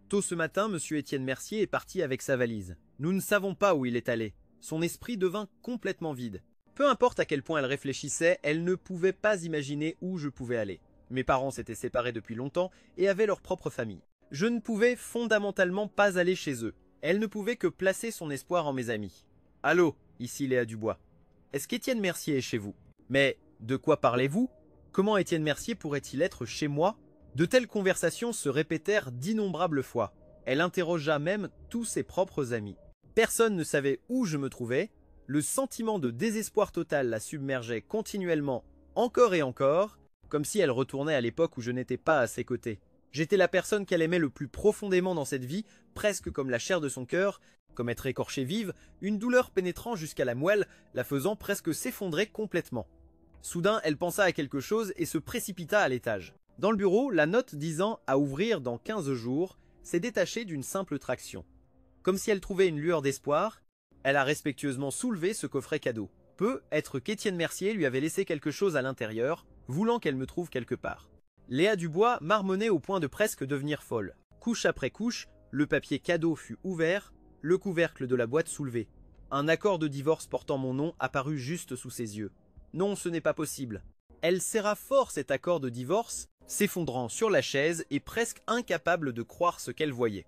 Tôt ce matin, M. Étienne Mercier est parti avec sa valise. Nous ne savons pas où il est allé. Son esprit devint complètement vide. Peu importe à quel point elle réfléchissait, elle ne pouvait pas imaginer où je pouvais aller. Mes parents s'étaient séparés depuis longtemps et avaient leur propre famille. Je ne pouvais fondamentalement pas aller chez eux. Elle ne pouvait que placer son espoir en mes amis. « Allô, ici Léa Dubois. Est-ce qu'Étienne Mercier est chez vous ? Mais de quoi parlez-vous ? Comment Étienne Mercier pourrait-il être chez moi ?» De telles conversations se répétèrent d'innombrables fois. Elle interrogea même tous ses propres amis. Personne ne savait où je me trouvais. Le sentiment de désespoir total la submergeait continuellement, encore et encore, comme si elle retournait à l'époque où je n'étais pas à ses côtés. J'étais la personne qu'elle aimait le plus profondément dans cette vie, presque comme la chair de son cœur, comme être écorchée vive, une douleur pénétrant jusqu'à la moelle, la faisant presque s'effondrer complètement. Soudain, elle pensa à quelque chose et se précipita à l'étage. Dans le bureau, la note disant « à ouvrir dans 15 jours » s'est détachée d'une simple traction. Comme si elle trouvait une lueur d'espoir, elle a respectueusement soulevé ce coffret cadeau. Peut être qu'Étienne Mercier lui avait laissé quelque chose à l'intérieur, voulant qu'elle me trouve quelque part. Léa Dubois marmonnait au point de presque devenir folle. Couche après couche, le papier cadeau fut ouvert, le couvercle de la boîte soulevé. Un accord de divorce portant mon nom apparut juste sous ses yeux. Non, ce n'est pas possible. Elle serra fort cet accord de divorce, s'effondrant sur la chaise et presque incapable de croire ce qu'elle voyait.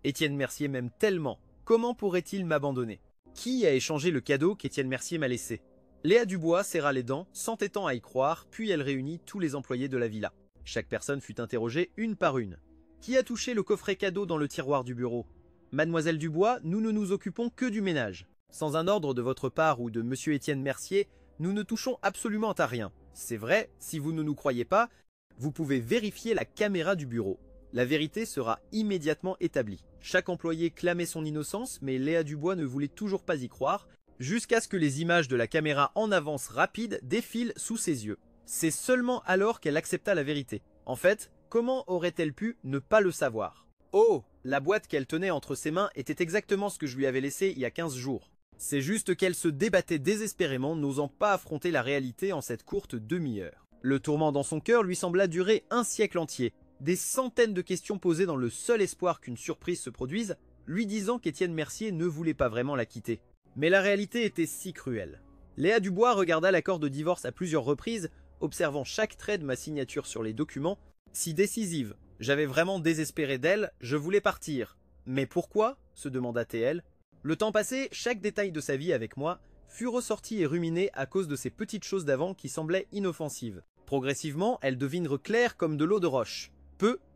Étienne Mercier m'aime tellement, comment pourrait-il m'abandonner? Qui a échangé le cadeau qu'Étienne Mercier m'a laissé? Léa Dubois serra les dents, s'entêtant à y croire, puis elle réunit tous les employés de la villa. Chaque personne fut interrogée une par une. Qui a touché le coffret cadeau dans le tiroir du bureau? Mademoiselle Dubois, nous ne nous occupons que du ménage. Sans un ordre de votre part ou de Monsieur Étienne Mercier, nous ne touchons absolument à rien. C'est vrai, si vous ne nous croyez pas, vous pouvez vérifier la caméra du bureau. La vérité sera immédiatement établie. Chaque employé clamait son innocence, mais Léa Dubois ne voulait toujours pas y croire, jusqu'à ce que les images de la caméra en avance rapide défilent sous ses yeux. C'est seulement alors qu'elle accepta la vérité. En fait, comment aurait-elle pu ne pas le savoir? Oh, la boîte qu'elle tenait entre ses mains était exactement ce que je lui avais laissé il y a 15 jours. C'est juste qu'elle se débattait désespérément, n'osant pas affronter la réalité en cette courte demi-heure. Le tourment dans son cœur lui sembla durer un siècle entier. Des centaines de questions posées dans le seul espoir qu'une surprise se produise, lui disant qu'Étienne Mercier ne voulait pas vraiment la quitter. Mais la réalité était si cruelle. Léa Dubois regarda l'accord de divorce à plusieurs reprises, observant chaque trait de ma signature sur les documents, si décisive. J'avais vraiment désespéré d'elle, je voulais partir. Mais pourquoi? Se demanda-t-elle. Le temps passé, chaque détail de sa vie avec moi fut ressorti et ruminé à cause de ces petites choses d'avant qui semblaient inoffensives. Progressivement, elles devinrent claires comme de l'eau de roche.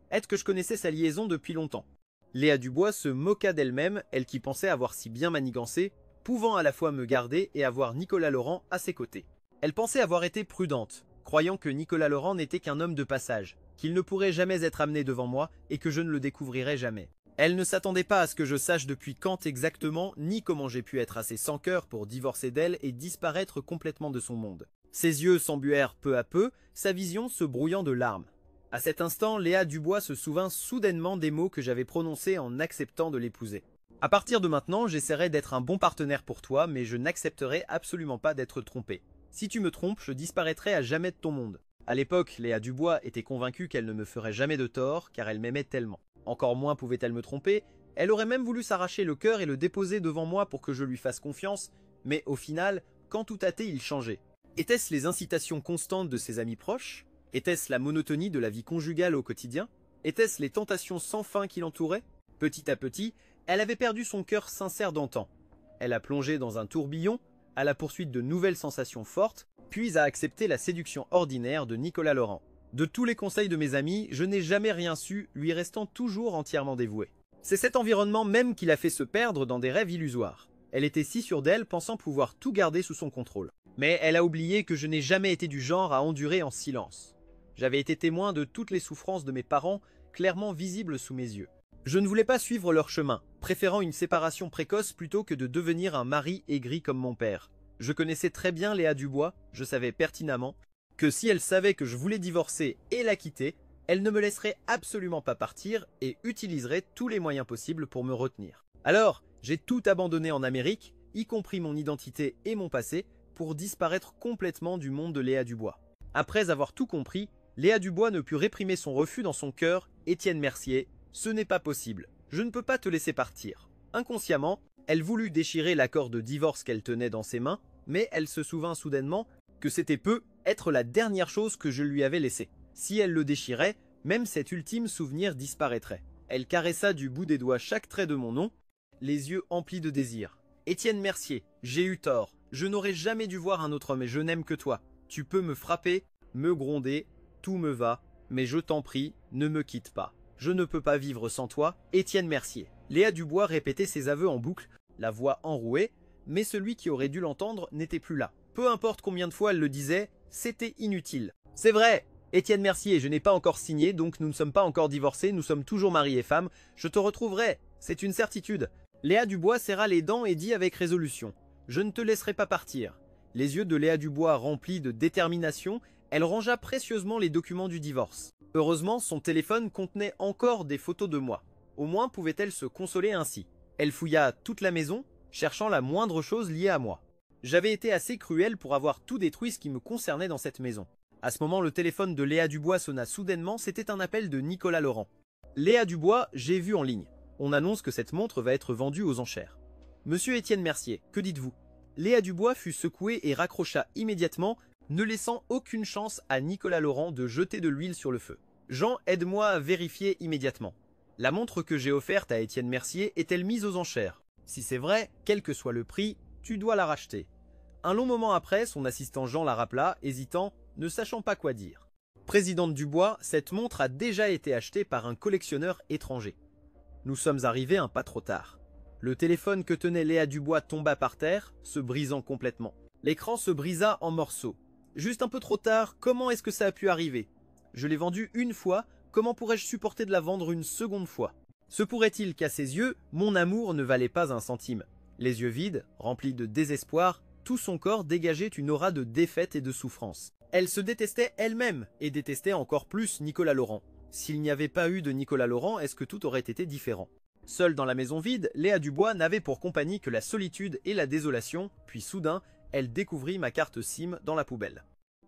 Être que je connaissais sa liaison depuis longtemps. Léa Dubois se moqua d'elle-même, elle qui pensait avoir si bien manigancé, pouvant à la fois me garder et avoir Nicolas Laurent à ses côtés. Elle pensait avoir été prudente, croyant que Nicolas Laurent n'était qu'un homme de passage, qu'il ne pourrait jamais être amené devant moi et que je ne le découvrirais jamais. Elle ne s'attendait pas à ce que je sache depuis quand exactement, ni comment j'ai pu être assez sans cœur pour divorcer d'elle et disparaître complètement de son monde. Ses yeux s'embuèrent peu à peu, sa vision se brouillant de larmes. À cet instant, Léa Dubois se souvint soudainement des mots que j'avais prononcés en acceptant de l'épouser. À partir de maintenant, j'essaierai d'être un bon partenaire pour toi, mais je n'accepterai absolument pas d'être trompé. Si tu me trompes, je disparaîtrai à jamais de ton monde. À l'époque, Léa Dubois était convaincue qu'elle ne me ferait jamais de tort, car elle m'aimait tellement. Encore moins pouvait-elle me tromper, elle aurait même voulu s'arracher le cœur et le déposer devant moi pour que je lui fasse confiance, mais au final, quand tout tâtait, il changeait. Était-ce les incitations constantes de ses amis proches? Était-ce la monotonie de la vie conjugale au quotidien? Était-ce les tentations sans fin qui l'entouraient? Petit à petit, elle avait perdu son cœur sincère d'antan. Elle a plongé dans un tourbillon, à la poursuite de nouvelles sensations fortes, puis a accepté la séduction ordinaire de Nicolas Laurent. De tous les conseils de mes amis, je n'ai jamais rien su, lui restant toujours entièrement dévoué. C'est cet environnement même qui l'a fait se perdre dans des rêves illusoires. Elle était si sûre d'elle, pensant pouvoir tout garder sous son contrôle. Mais elle a oublié que je n'ai jamais été du genre à endurer en silence. J'avais été témoin de toutes les souffrances de mes parents, clairement visibles sous mes yeux. Je ne voulais pas suivre leur chemin, préférant une séparation précoce plutôt que de devenir un mari aigri comme mon père. Je connaissais très bien Léa Dubois, je savais pertinemment que si elle savait que je voulais divorcer et la quitter, elle ne me laisserait absolument pas partir et utiliserait tous les moyens possibles pour me retenir. Alors, j'ai tout abandonné en Amérique, y compris mon identité et mon passé, pour disparaître complètement du monde de Léa Dubois. Après avoir tout compris, Léa Dubois ne put réprimer son refus dans son cœur. « Étienne Mercier, ce n'est pas possible. Je ne peux pas te laisser partir. » Inconsciemment, elle voulut déchirer l'accord de divorce qu'elle tenait dans ses mains, mais elle se souvint soudainement que c'était peu être la dernière chose que je lui avais laissée. Si elle le déchirait, même cet ultime souvenir disparaîtrait. Elle caressa du bout des doigts chaque trait de mon nom, les yeux emplis de désir. « Étienne Mercier, j'ai eu tort. Je n'aurais jamais dû voir un autre homme et je n'aime que toi. Tu peux me frapper, me gronder, tout me va, mais je t'en prie, ne me quitte pas. Je ne peux pas vivre sans toi, Étienne Mercier. » Léa Dubois répétait ses aveux en boucle, la voix enrouée, mais celui qui aurait dû l'entendre n'était plus là. Peu importe combien de fois elle le disait, c'était inutile. « C'est vrai, Étienne Mercier, je n'ai pas encore signé, donc nous ne sommes pas encore divorcés, nous sommes toujours mari et femme. Je te retrouverai, c'est une certitude. » Léa Dubois serra les dents et dit avec résolution « Je ne te laisserai pas partir. » Les yeux de Léa Dubois remplis de détermination, elle rangea précieusement les documents du divorce. Heureusement, son téléphone contenait encore des photos de moi. Au moins pouvait-elle se consoler ainsi. Elle fouilla toute la maison, cherchant la moindre chose liée à moi. J'avais été assez cruel pour avoir tout détruit ce qui me concernait dans cette maison. À ce moment, le téléphone de Léa Dubois sonna soudainement, c'était un appel de Nicolas Laurent. « Léa Dubois, j'ai vu en ligne. On annonce que cette montre va être vendue aux enchères. »« Monsieur Étienne Mercier, que dites-vous » Léa Dubois fut secouée et raccrocha immédiatement, ne laissant aucune chance à Nicolas Laurent de jeter de l'huile sur le feu. « Jean, aide-moi à vérifier immédiatement. La montre que j'ai offerte à Étienne Mercier est-elle mise aux enchères? Si c'est vrai, quel que soit le prix, tu dois la racheter. » Un long moment après, son assistant Jean la rappela, hésitant, ne sachant pas quoi dire. « Présidente Dubois, cette montre a déjà été achetée par un collectionneur étranger. » Nous sommes arrivés un pas trop tard. Le téléphone que tenait Léa Dubois tomba par terre, se brisant complètement. L'écran se brisa en morceaux. Juste un peu trop tard, comment est-ce que ça a pu arriver? Je l'ai vendue une fois, comment pourrais-je supporter de la vendre une seconde fois? Se pourrait-il qu'à ses yeux, mon amour ne valait pas un centime? Les yeux vides, remplis de désespoir, tout son corps dégageait une aura de défaite et de souffrance. Elle se détestait elle-même et détestait encore plus Nicolas Laurent. S'il n'y avait pas eu de Nicolas Laurent, est-ce que tout aurait été différent? Seule dans la maison vide, Léa Dubois n'avait pour compagnie que la solitude et la désolation, puis soudain, elle découvrit ma carte SIM dans la poubelle.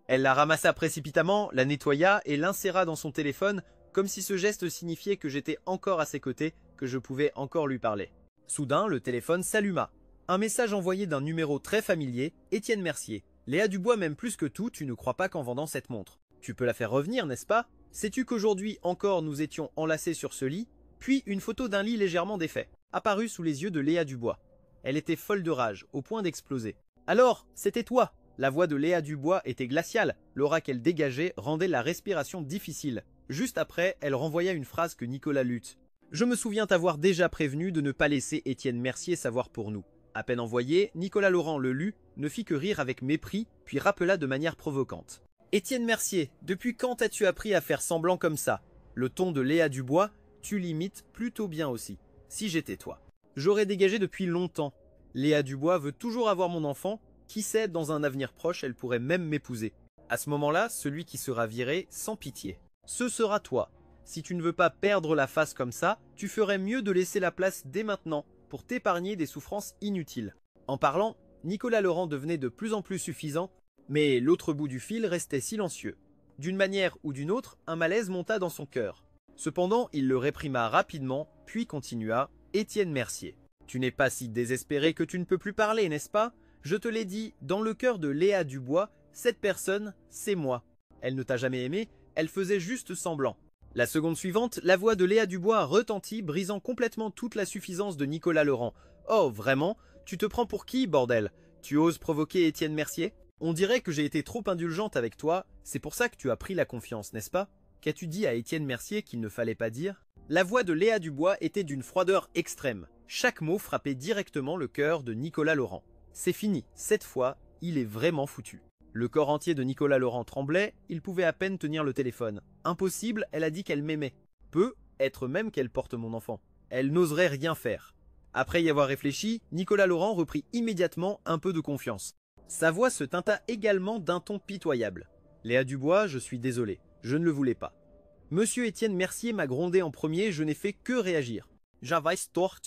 Elle la ramassa précipitamment, la nettoya et l'inséra dans son téléphone, comme si ce geste signifiait que j'étais encore à ses côtés, que je pouvais encore lui parler. Soudain, le téléphone s'alluma. Un message envoyé d'un numéro très familier, Étienne Mercier. Léa Dubois m'aime plus que tout, tu ne crois pas qu'en vendant cette montre. Tu peux la faire revenir, n'est-ce pas? Sais-tu qu'aujourd'hui encore nous étions enlacés sur ce lit? Puis une photo d'un lit légèrement défait, apparut sous les yeux de Léa Dubois. Elle était folle de rage, au point d'exploser. Alors, c'était toi! La voix de Léa Dubois était glaciale, l'aura qu'elle dégageait rendait la respiration difficile. Juste après, elle renvoya une phrase que Nicolas lut. « Je me souviens t'avoir déjà prévenu de ne pas laisser Étienne Mercier savoir pour nous. » À peine envoyé, Nicolas Laurent le lut, ne fit que rire avec mépris, puis rappela de manière provocante. « Étienne Mercier, depuis quand as-tu appris à faire semblant comme ça ?» Le ton de Léa Dubois, tu l'imites plutôt bien aussi. Si j'étais toi. J'aurais dégagé depuis longtemps. Léa Dubois veut toujours avoir mon enfant. Qui sait, dans un avenir proche, elle pourrait même m'épouser. À ce moment-là, celui qui sera viré, sans pitié. Ce sera toi. Si tu ne veux pas perdre la face comme ça, tu ferais mieux de laisser la place dès maintenant pour t'épargner des souffrances inutiles. En parlant, Nicolas Laurent devenait de plus en plus suffisant, mais l'autre bout du fil restait silencieux. D'une manière ou d'une autre, un malaise monta dans son cœur. Cependant, il le réprima rapidement, puis continua « Étienne Mercier. Tu n'es pas si désespéré que tu ne peux plus parler, n'est-ce pas? Je te l'ai dit, dans le cœur de Léa Dubois, cette personne, c'est moi. Elle ne t'a jamais aimé, elle faisait juste semblant. » La seconde suivante, la voix de Léa Dubois retentit, brisant complètement toute la suffisance de Nicolas Laurent. « Oh, vraiment? Tu te prends pour qui, bordel? Tu oses provoquer Étienne Mercier? On dirait que j'ai été trop indulgente avec toi, c'est pour ça que tu as pris la confiance, n'est-ce pas? Qu'as-tu dit à Étienne Mercier qu'il ne fallait pas dire ?» La voix de Léa Dubois était d'une froideur extrême. Chaque mot frappait directement le cœur de Nicolas Laurent. C'est fini, cette fois, il est vraiment foutu. Le corps entier de Nicolas Laurent tremblait, il pouvait à peine tenir le téléphone. Impossible, elle a dit qu'elle m'aimait. Peut être même qu'elle porte mon enfant. Elle n'oserait rien faire. Après y avoir réfléchi, Nicolas Laurent reprit immédiatement un peu de confiance. Sa voix se tinta également d'un ton pitoyable. « Léa Dubois, je suis désolé, je ne le voulais pas. Monsieur Étienne Mercier m'a grondé en premier, je n'ai fait que réagir. J'avais tort.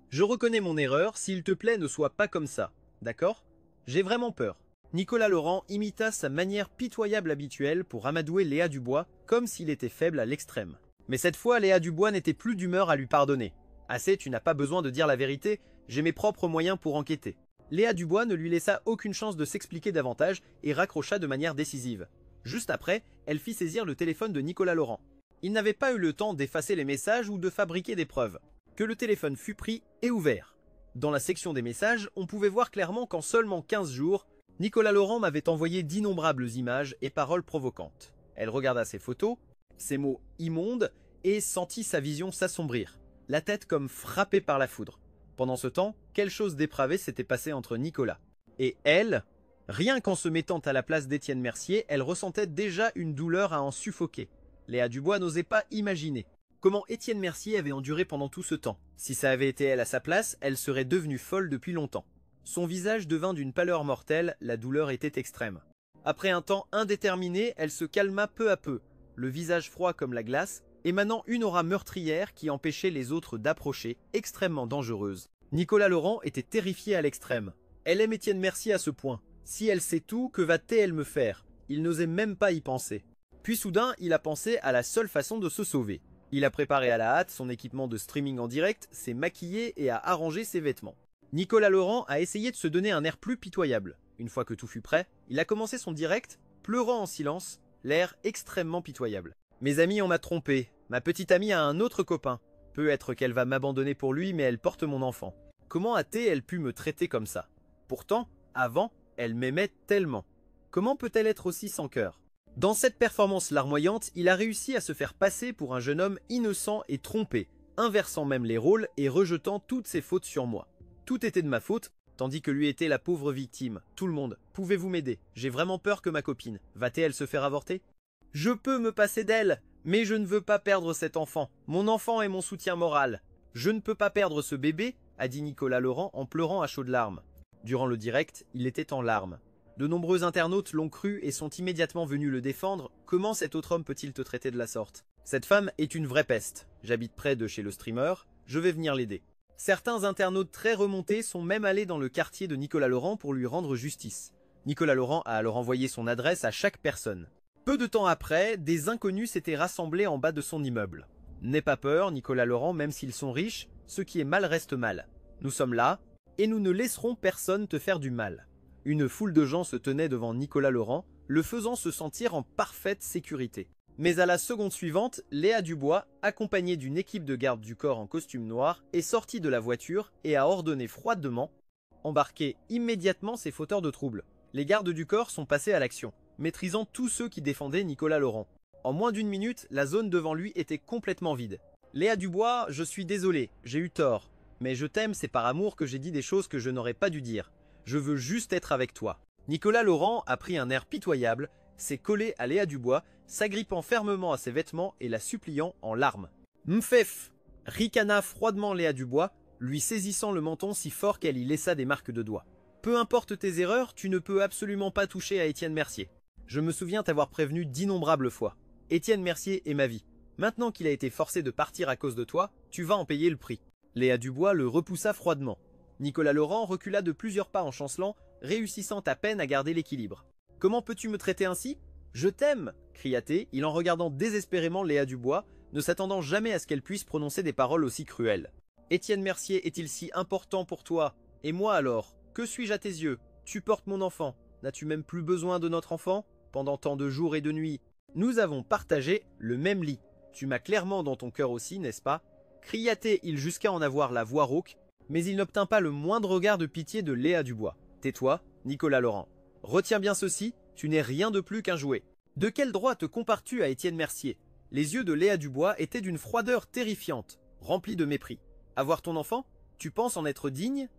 Je reconnais mon erreur, s'il te plaît ne sois pas comme ça, d'accord? J'ai vraiment peur. Nicolas Laurent imita sa manière pitoyable habituelle pour amadouer Léa Dubois comme s'il était faible à l'extrême. Mais cette fois, Léa Dubois n'était plus d'humeur à lui pardonner. « Assez, tu n'as pas besoin de dire la vérité, j'ai mes propres moyens pour enquêter. » Léa Dubois ne lui laissa aucune chance de s'expliquer davantage et raccrocha de manière décisive. Juste après, elle fit saisir le téléphone de Nicolas Laurent. Il n'avait pas eu le temps d'effacer les messages ou de fabriquer des preuves. Que le téléphone fut pris et ouvert. Dans la section des messages, on pouvait voir clairement qu'en seulement 15 jours, Nicolas Laurent m'avait envoyé d'innombrables images et paroles provocantes. Elle regarda ses photos, ses mots immondes, et sentit sa vision s'assombrir, la tête comme frappée par la foudre. Pendant ce temps, quelque chose dépravé s'était passé entre Nicolas et elle. Rien qu'en se mettant à la place d'Étienne Mercier, elle ressentait déjà une douleur à en suffoquer. Léa Dubois n'osait pas imaginer comment Étienne Mercier avait enduré pendant tout ce temps. Si ça avait été elle à sa place, elle serait devenue folle depuis longtemps. Son visage devint d'une pâleur mortelle, la douleur était extrême. Après un temps indéterminé, elle se calma peu à peu, le visage froid comme la glace, émanant une aura meurtrière qui empêchait les autres d'approcher, extrêmement dangereuse. Nicolas Laurent était terrifié à l'extrême. Elle aime Étienne Mercier à ce point. Si elle sait tout, que va-t-elle me faire? Il n'osait même pas y penser. Puis soudain, il a pensé à la seule façon de se sauver. Il a préparé à la hâte son équipement de streaming en direct, s'est maquillé et a arrangé ses vêtements. Nicolas Laurent a essayé de se donner un air plus pitoyable. Une fois que tout fut prêt, il a commencé son direct, pleurant en silence, l'air extrêmement pitoyable. « Mes amis, on m'a trompé. Ma petite amie a un autre copain. Peut-être qu'elle va m'abandonner pour lui, mais elle porte mon enfant. Comment a-t-elle pu me traiter comme ça? Pourtant, avant, elle m'aimait tellement. Comment peut-elle être aussi sans cœur ?» Dans cette performance larmoyante, il a réussi à se faire passer pour un jeune homme innocent et trompé, inversant même les rôles et rejetant toutes ses fautes sur moi. Tout était de ma faute, tandis que lui était la pauvre victime. Tout le monde, pouvez-vous m'aider? J'ai vraiment peur que ma copine. Va-t-elle se faire avorter? Je peux me passer d'elle, mais je ne veux pas perdre cet enfant. Mon enfant est mon soutien moral. Je ne peux pas perdre ce bébé, a dit Nicolas Laurent en pleurant à chaudes larmes. Durant le direct, il était en larmes. De nombreux internautes l'ont cru et sont immédiatement venus le défendre. Comment cet autre homme peut-il te traiter de la sorte? Cette femme est une vraie peste. J'habite près de chez le streamer, je vais venir l'aider. Certains internautes très remontés sont même allés dans le quartier de Nicolas Laurent pour lui rendre justice. Nicolas Laurent a alors envoyé son adresse à chaque personne. Peu de temps après, des inconnus s'étaient rassemblés en bas de son immeuble. N'aie pas peur, Nicolas Laurent, même s'ils sont riches, ce qui est mal reste mal. Nous sommes là, et nous ne laisserons personne te faire du mal. Une foule de gens se tenait devant Nicolas Laurent, le faisant se sentir en parfaite sécurité. Mais à la seconde suivante, Léa Dubois, accompagnée d'une équipe de garde du corps en costume noir, est sortie de la voiture et a ordonné froidement « Embarquez immédiatement ces fauteurs de troubles ». Les gardes du corps sont passés à l'action, maîtrisant tous ceux qui défendaient Nicolas Laurent. En moins d'une minute, la zone devant lui était complètement vide. « Léa Dubois, je suis désolé, j'ai eu tort. Mais je t'aime, c'est par amour que j'ai dit des choses que je n'aurais pas dû dire. Je veux juste être avec toi. » Nicolas Laurent a pris un air pitoyable, s'est collé à Léa Dubois, s'agrippant fermement à ses vêtements et la suppliant en larmes. « Mfef !» ricana froidement Léa Dubois, lui saisissant le menton si fort qu'elle y laissa des marques de doigts. « Peu importe tes erreurs, tu ne peux absolument pas toucher à Étienne Mercier. Je me souviens t'avoir prévenu d'innombrables fois. Étienne Mercier est ma vie. Maintenant qu'il a été forcé de partir à cause de toi, tu vas en payer le prix. » Léa Dubois le repoussa froidement. Nicolas Laurent recula de plusieurs pas en chancelant, réussissant à peine à garder l'équilibre. « Comment peux-tu me traiter ainsi? Je t'aime !» cria-t-il en regardant désespérément Léa Dubois, ne s'attendant jamais à ce qu'elle puisse prononcer des paroles aussi cruelles. « Étienne Mercier est-il si important pour toi? Et moi alors? Que suis-je à tes yeux? Tu portes mon enfant. N'as-tu même plus besoin de notre enfant? Pendant tant de jours et de nuits, nous avons partagé le même lit. Tu m'as clairement dans ton cœur aussi, n'est-ce pas ?» cria-t-il jusqu'à en avoir la voix rauque, mais il n'obtint pas le moindre regard de pitié de Léa Dubois. « Tais-toi, Nicolas Laurent. Retiens bien ceci, tu n'es rien de plus qu'un jouet. De quel droit te compares-tu à Étienne Mercier ?» Les yeux de Léa Dubois étaient d'une froideur terrifiante, remplis de mépris. « Avoir ton enfant? Tu penses en être digne?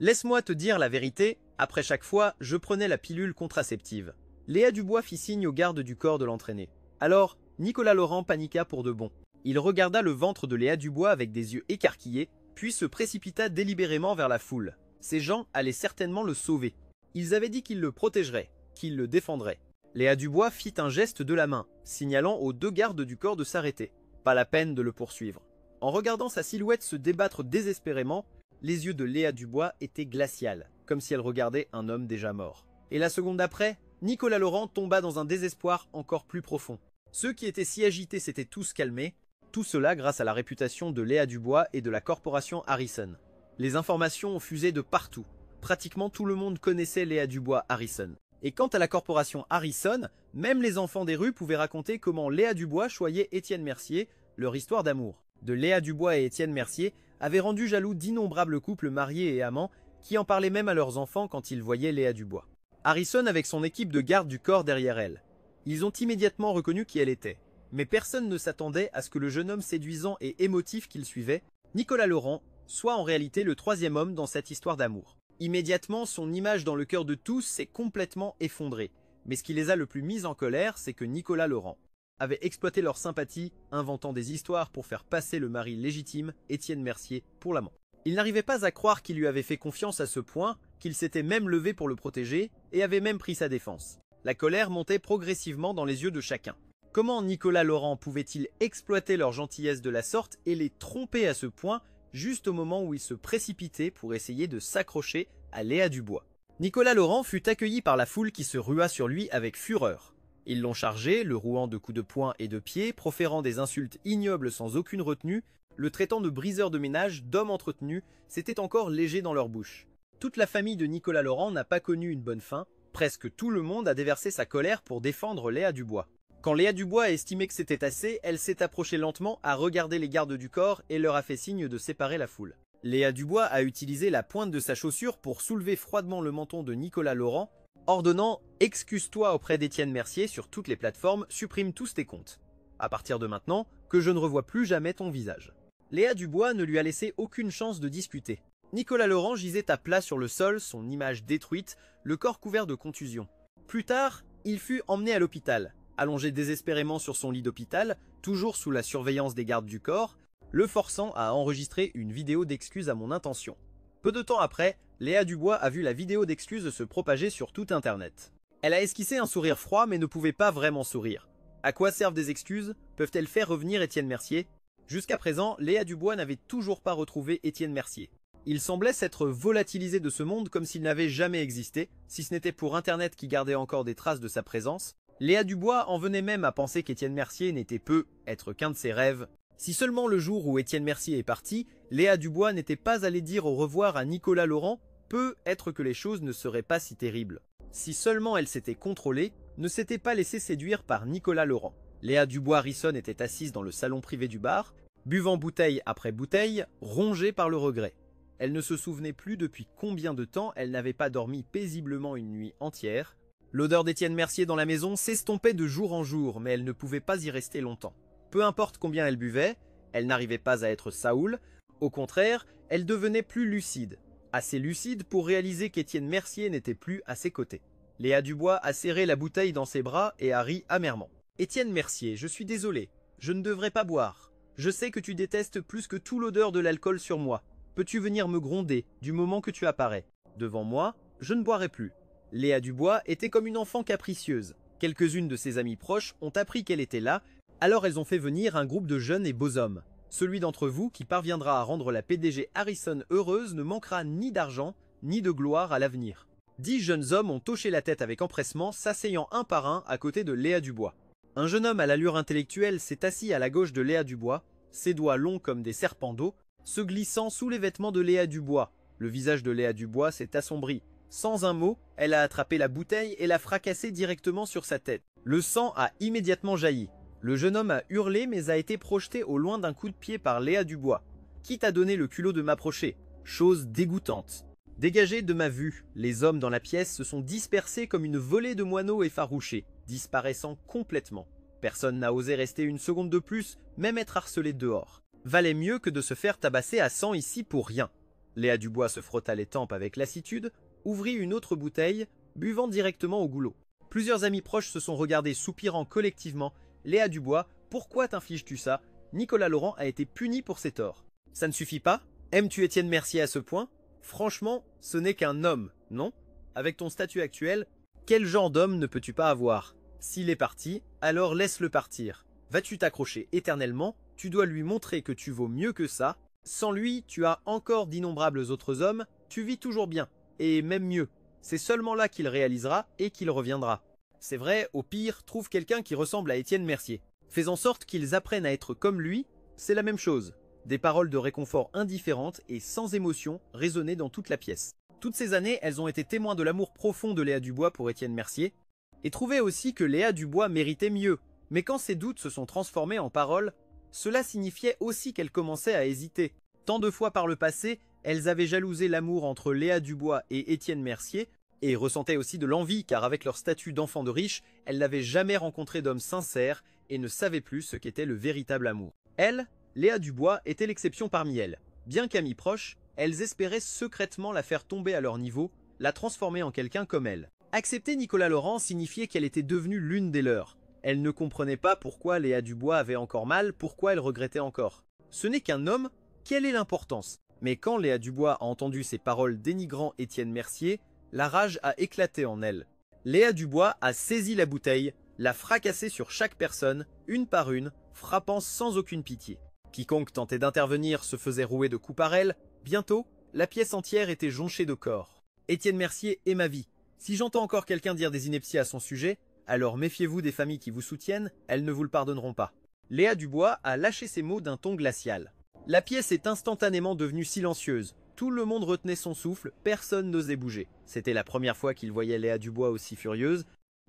Laisse-moi te dire la vérité, après chaque fois, je prenais la pilule contraceptive. » Léa Dubois fit signe aux gardes du corps de l'entraîner. Alors, Nicolas Laurent paniqua pour de bon. Il regarda le ventre de Léa Dubois avec des yeux écarquillés, puis se précipita délibérément vers la foule. Ces gens allaient certainement le sauver. Ils avaient dit qu'ils le protégeraient, qu'ils le défendraient. Léa Dubois fit un geste de la main, signalant aux deux gardes du corps de s'arrêter. Pas la peine de le poursuivre. En regardant sa silhouette se débattre désespérément, les yeux de Léa Dubois étaient glaciales, comme si elle regardait un homme déjà mort. Et la seconde d'après, Nicolas Laurent tomba dans un désespoir encore plus profond. Ceux qui étaient si agités s'étaient tous calmés, tout cela grâce à la réputation de Léa Dubois et de la corporation Harrison. Les informations ont fusé de partout. Pratiquement tout le monde connaissait Léa Dubois Harrison. Et quant à la corporation Harrison, même les enfants des rues pouvaient raconter comment Léa Dubois choyait Étienne Mercier, leur histoire d'amour. De Léa Dubois et Étienne Mercier avait rendu jaloux d'innombrables couples mariés et amants qui en parlaient même à leurs enfants quand ils voyaient Léa Dubois. Harrison avec son équipe de garde du corps derrière elle. Ils ont immédiatement reconnu qui elle était. Mais personne ne s'attendait à ce que le jeune homme séduisant et émotif qu'il suivait, Nicolas Laurent, soit en réalité le troisième homme dans cette histoire d'amour. Immédiatement, son image dans le cœur de tous s'est complètement effondrée. Mais ce qui les a le plus mis en colère, c'est que Nicolas Laurent avait exploité leur sympathie, inventant des histoires pour faire passer le mari légitime, Étienne Mercier, pour l'amant. Il n'arrivait pas à croire qu'il lui avait fait confiance à ce point, qu'il s'était même levé pour le protéger, et avait même pris sa défense. La colère montait progressivement dans les yeux de chacun. Comment Nicolas Laurent pouvait-il exploiter leur gentillesse de la sorte et les tromper à ce point, juste au moment où ils se précipitaient pour essayer de s'accrocher à Léa Dubois? Nicolas Laurent fut accueilli par la foule qui se rua sur lui avec fureur. Ils l'ont chargé, le rouant de coups de poing et de pied, proférant des insultes ignobles sans aucune retenue, le traitant de briseur de ménage, d'homme entretenu, c'était encore léger dans leur bouche. Toute la famille de Nicolas Laurent n'a pas connu une bonne fin, presque tout le monde a déversé sa colère pour défendre Léa Dubois. Quand Léa Dubois a estimé que c'était assez, elle s'est approchée lentement, a regardé les gardes du corps et leur a fait signe de séparer la foule. Léa Dubois a utilisé la pointe de sa chaussure pour soulever froidement le menton de Nicolas Laurent, ordonnant « Excuse-toi auprès d'Étienne Mercier sur toutes les plateformes, supprime tous tes comptes. À partir de maintenant, que je ne revoie plus jamais ton visage. » Léa Dubois ne lui a laissé aucune chance de discuter. Nicolas Laurent gisait à plat sur le sol, son image détruite, le corps couvert de contusions. Plus tard, il fut emmené à l'hôpital. Allongé désespérément sur son lit d'hôpital, toujours sous la surveillance des gardes du corps, le forçant à enregistrer une vidéo d'excuses à mon intention. Peu de temps après, Léa Dubois a vu la vidéo d'excuses se propager sur tout internet. Elle a esquissé un sourire froid mais ne pouvait pas vraiment sourire. À quoi servent des excuses? Peuvent-elles faire revenir Étienne Mercier? Jusqu'à présent, Léa Dubois n'avait toujours pas retrouvé Étienne Mercier. Il semblait s'être volatilisé de ce monde comme s'il n'avait jamais existé, si ce n'était pour internet qui gardait encore des traces de sa présence. Léa Dubois en venait même à penser qu'Étienne Mercier n'était peu être qu'un de ses rêves. Si seulement le jour où Étienne Mercier est parti, Léa Dubois n'était pas allée dire au revoir à Nicolas Laurent, peut être que les choses ne seraient pas si terribles. Si seulement elle s'était contrôlée, ne s'était pas laissée séduire par Nicolas Laurent. Léa Dubois-Harrison était assise dans le salon privé du bar, buvant bouteille après bouteille, rongée par le regret. Elle ne se souvenait plus depuis combien de temps elle n'avait pas dormi paisiblement une nuit entière. L'odeur d'Étienne Mercier dans la maison s'estompait de jour en jour, mais elle ne pouvait pas y rester longtemps. Peu importe combien elle buvait, elle n'arrivait pas à être Saoul. Au contraire, elle devenait plus lucide. Assez lucide pour réaliser qu'Étienne Mercier n'était plus à ses côtés. Léa Dubois a serré la bouteille dans ses bras et a ri amèrement. « Étienne Mercier, je suis désolé. Je ne devrais pas boire. Je sais que tu détestes plus que tout l'odeur de l'alcool sur moi. Peux-tu venir me gronder du moment que tu apparais? Devant moi, je ne boirai plus. » Léa Dubois était comme une enfant capricieuse. Quelques-unes de ses amies proches ont appris qu'elle était là, alors elles ont fait venir un groupe de jeunes et beaux hommes. Celui d'entre vous qui parviendra à rendre la PDG Harrison heureuse ne manquera ni d'argent, ni de gloire à l'avenir. 10 jeunes hommes ont hoché la tête avec empressement, s'asseyant un par un à côté de Léa Dubois. Un jeune homme à l'allure intellectuelle s'est assis à la gauche de Léa Dubois, ses doigts longs comme des serpents d'eau, se glissant sous les vêtements de Léa Dubois. Le visage de Léa Dubois s'est assombri. Sans un mot, elle a attrapé la bouteille et l'a fracassée directement sur sa tête. Le sang a immédiatement jailli. Le jeune homme a hurlé mais a été projeté au loin d'un coup de pied par Léa Dubois. Qui t'a donné le culot de m'approcher? Chose dégoûtante. Dégagés de ma vue, les hommes dans la pièce se sont dispersés comme une volée de moineaux effarouchés, disparaissant complètement. Personne n'a osé rester une seconde de plus, même être harcelé dehors. Valait mieux que de se faire tabasser à sang ici pour rien. Léa Dubois se frotta les tempes avec lassitude, ouvrit une autre bouteille, buvant directement au goulot. Plusieurs amis proches se sont regardés soupirant collectivement. Léa Dubois, pourquoi t'infliges-tu ça? Nicolas Laurent a été puni pour ses torts. Ça ne suffit pas? Aimes-tu Étienne Mercier à ce point? Franchement, ce n'est qu'un homme, non? Avec ton statut actuel, quel genre d'homme ne peux-tu pas avoir? S'il est parti, alors laisse-le partir. Vas-tu t'accrocher éternellement? Tu dois lui montrer que tu vaux mieux que ça. Sans lui, tu as encore d'innombrables autres hommes, tu vis toujours bien, et même mieux. C'est seulement là qu'il réalisera et qu'il reviendra. C'est vrai, au pire, trouve quelqu'un qui ressemble à Étienne Mercier. Fais en sorte qu'ils apprennent à être comme lui, c'est la même chose. Des paroles de réconfort indifférentes et sans émotion résonnaient dans toute la pièce. Toutes ces années, elles ont été témoins de l'amour profond de Léa Dubois pour Étienne Mercier, et trouvaient aussi que Léa Dubois méritait mieux. Mais quand ses doutes se sont transformés en paroles, cela signifiait aussi qu'elle commençait à hésiter. Tant de fois par le passé, elles avaient jalousé l'amour entre Léa Dubois et Étienne Mercier, et ressentaient aussi de l'envie car avec leur statut d'enfant de riche, elles n'avaient jamais rencontré d'homme sincère et ne savaient plus ce qu'était le véritable amour. Elle, Léa Dubois, était l'exception parmi elles. Bien qu'amies proches, elles espéraient secrètement la faire tomber à leur niveau, la transformer en quelqu'un comme elle. Accepter Nicolas Laurent signifiait qu'elle était devenue l'une des leurs. Elle ne comprenait pas pourquoi Léa Dubois avait encore mal, pourquoi elle regrettait encore. Ce n'est qu'un homme, quelle est l'importance? Mais quand Léa Dubois a entendu ces paroles dénigrant Étienne Mercier, la rage a éclaté en elle. Léa Dubois a saisi la bouteille, l'a fracassée sur chaque personne, une par une, frappant sans aucune pitié. Quiconque tentait d'intervenir se faisait rouer de coups par elle. Bientôt, la pièce entière était jonchée de corps. Étienne Mercier est ma vie. Si j'entends encore quelqu'un dire des inepties à son sujet, alors méfiez-vous des familles qui vous soutiennent, elles ne vous le pardonneront pas. Léa Dubois a lâché ces mots d'un ton glacial. La pièce est instantanément devenue silencieuse. Tout le monde retenait son souffle, personne n'osait bouger. C'était la première fois qu'il voyait Léa Dubois aussi furieuse,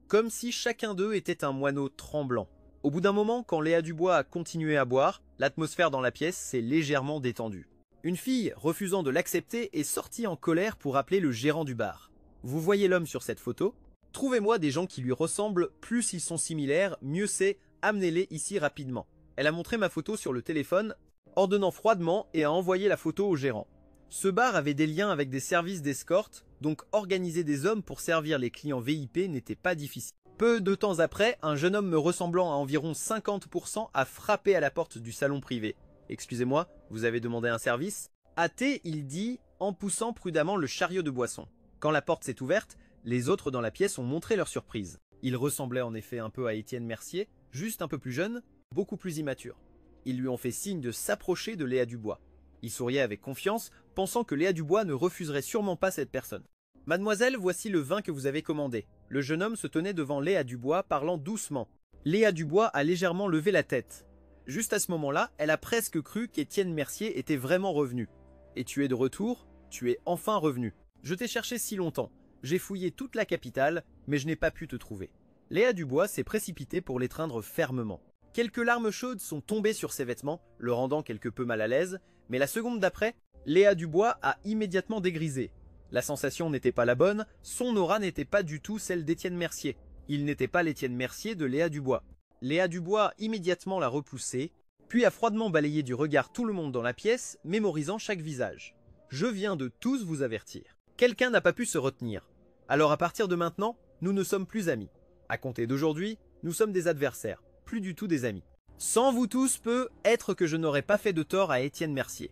comme si chacun d'eux était un moineau tremblant. Au bout d'un moment, quand Léa Dubois a continué à boire, l'atmosphère dans la pièce s'est légèrement détendue. Une fille, refusant de l'accepter, est sortie en colère pour appeler le gérant du bar. Vous voyez l'homme sur cette photo? Trouvez-moi des gens qui lui ressemblent, plus ils sont similaires, mieux c'est, amenez-les ici rapidement. Elle a montré ma photo sur le téléphone, ordonnant froidement et a envoyé la photo au gérant. Ce bar avait des liens avec des services d'escorte, donc organiser des hommes pour servir les clients VIP n'était pas difficile. Peu de temps après, un jeune homme me ressemblant à environ 50% a frappé à la porte du salon privé. « Excusez-moi, vous avez demandé un service ?» Hâté, il dit, en poussant prudemment le chariot de boisson. Quand la porte s'est ouverte, les autres dans la pièce ont montré leur surprise. Il ressemblait en effet un peu à Étienne Mercier, juste un peu plus jeune, beaucoup plus immature. Ils lui ont fait signe de s'approcher de Léa Dubois. Il souriait avec confiance, pensant que Léa Dubois ne refuserait sûrement pas cette personne. « Mademoiselle, voici le vin que vous avez commandé. » Le jeune homme se tenait devant Léa Dubois, parlant doucement. Léa Dubois a légèrement levé la tête. Juste à ce moment-là, elle a presque cru qu'Étienne Mercier était vraiment revenu. « Et tu es de retour? Tu es enfin revenu. Je t'ai cherché si longtemps. J'ai fouillé toute la capitale, mais je n'ai pas pu te trouver. » Léa Dubois s'est précipitée pour l'étreindre fermement. Quelques larmes chaudes sont tombées sur ses vêtements, le rendant quelque peu mal à l'aise, mais la seconde d'après, Léa Dubois a immédiatement dégrisé. La sensation n'était pas la bonne, son aura n'était pas du tout celle d'Étienne Mercier. Il n'était pas l'Étienne Mercier de Léa Dubois. Léa Dubois a immédiatement l'a repoussé, puis a froidement balayé du regard tout le monde dans la pièce, mémorisant chaque visage. Je viens de tous vous avertir. Quelqu'un n'a pas pu se retenir. Alors à partir de maintenant, nous ne sommes plus amis. À compter d'aujourd'hui, nous sommes des adversaires, plus du tout des amis. Sans vous tous peut être que je n'aurais pas fait de tort à Étienne Mercier.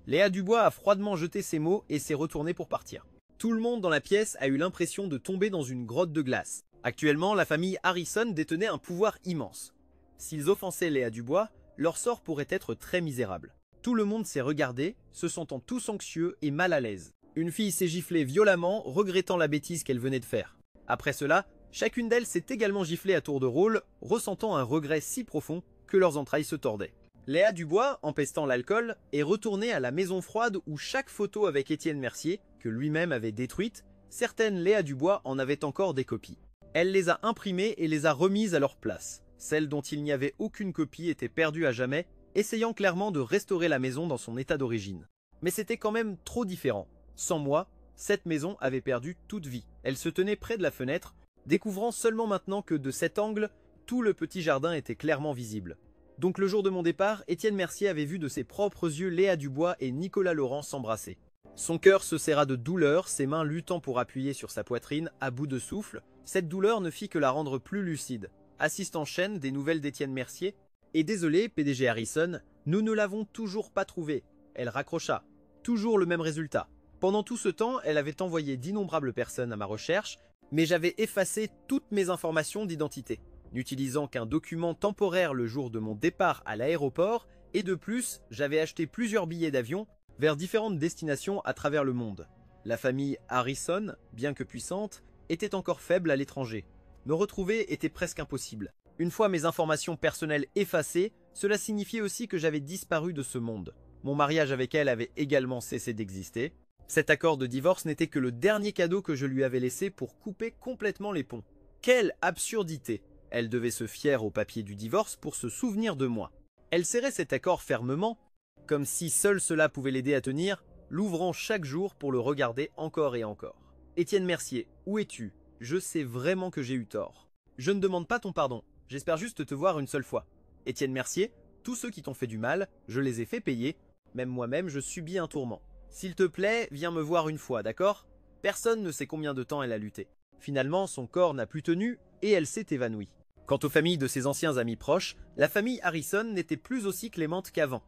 Léa Dubois a froidement jeté ses mots et s'est retournée pour partir. Tout le monde dans la pièce a eu l'impression de tomber dans une grotte de glace. Actuellement, la famille Harrison détenait un pouvoir immense. S'ils offensaient Léa Dubois, leur sort pourrait être très misérable. Tout le monde s'est regardé, se sentant tous anxieux et mal à l'aise. Une fille s'est giflée violemment, regrettant la bêtise qu'elle venait de faire. Après cela, chacune d'elles s'est également giflée à tour de rôle, ressentant un regret si profond que leurs entrailles se tordaient. Léa Dubois, empestant l'alcool, est retournée à la maison froide où chaque photo avec Étienne Mercier, que lui-même avait détruite, certaines Léa Dubois en avaient encore des copies. Elle les a imprimées et les a remises à leur place. Celles dont il n'y avait aucune copie étaient perdues à jamais, essayant clairement de restaurer la maison dans son état d'origine. Mais c'était quand même trop différent. Sans moi, cette maison avait perdu toute vie. Elle se tenait près de la fenêtre, découvrant seulement maintenant que de cet angle, tout le petit jardin était clairement visible. Donc le jour de mon départ, Étienne Mercier avait vu de ses propres yeux Léa Dubois et Nicolas Laurent s'embrasser. Son cœur se serra de douleur, ses mains luttant pour appuyer sur sa poitrine, à bout de souffle. Cette douleur ne fit que la rendre plus lucide. Assiste en chaîne des nouvelles d'Étienne Mercier. Et désolé, PDG Harrison, nous ne l'avons toujours pas trouvé. Elle raccrocha. Toujours le même résultat. Pendant tout ce temps, elle avait envoyé d'innombrables personnes à ma recherche, mais j'avais effacé toutes mes informations d'identité, n'utilisant qu'un document temporaire le jour de mon départ à l'aéroport, et de plus, j'avais acheté plusieurs billets d'avion vers différentes destinations à travers le monde. La famille Harrison, bien que puissante, était encore faible à l'étranger. Me retrouver était presque impossible. Une fois mes informations personnelles effacées, cela signifiait aussi que j'avais disparu de ce monde. Mon mariage avec elle avait également cessé d'exister. Cet accord de divorce n'était que le dernier cadeau que je lui avais laissé pour couper complètement les ponts. Quelle absurdité! Elle devait se fier au papier du divorce pour se souvenir de moi. Elle serrait cet accord fermement, comme si seul cela pouvait l'aider à tenir, l'ouvrant chaque jour pour le regarder encore et encore. Étienne Mercier, où es-tu? Je sais vraiment que j'ai eu tort. Je ne demande pas ton pardon, j'espère juste te voir une seule fois. Étienne Mercier, tous ceux qui t'ont fait du mal, je les ai fait payer, même moi-même je subis un tourment. S'il te plaît, viens me voir une fois, d'accord? Personne ne sait combien de temps elle a lutté. Finalement, son corps n'a plus tenu et elle s'est évanouie. Quant aux familles de ses anciens amis proches, la famille Harrison n'était plus aussi clémente qu'avant.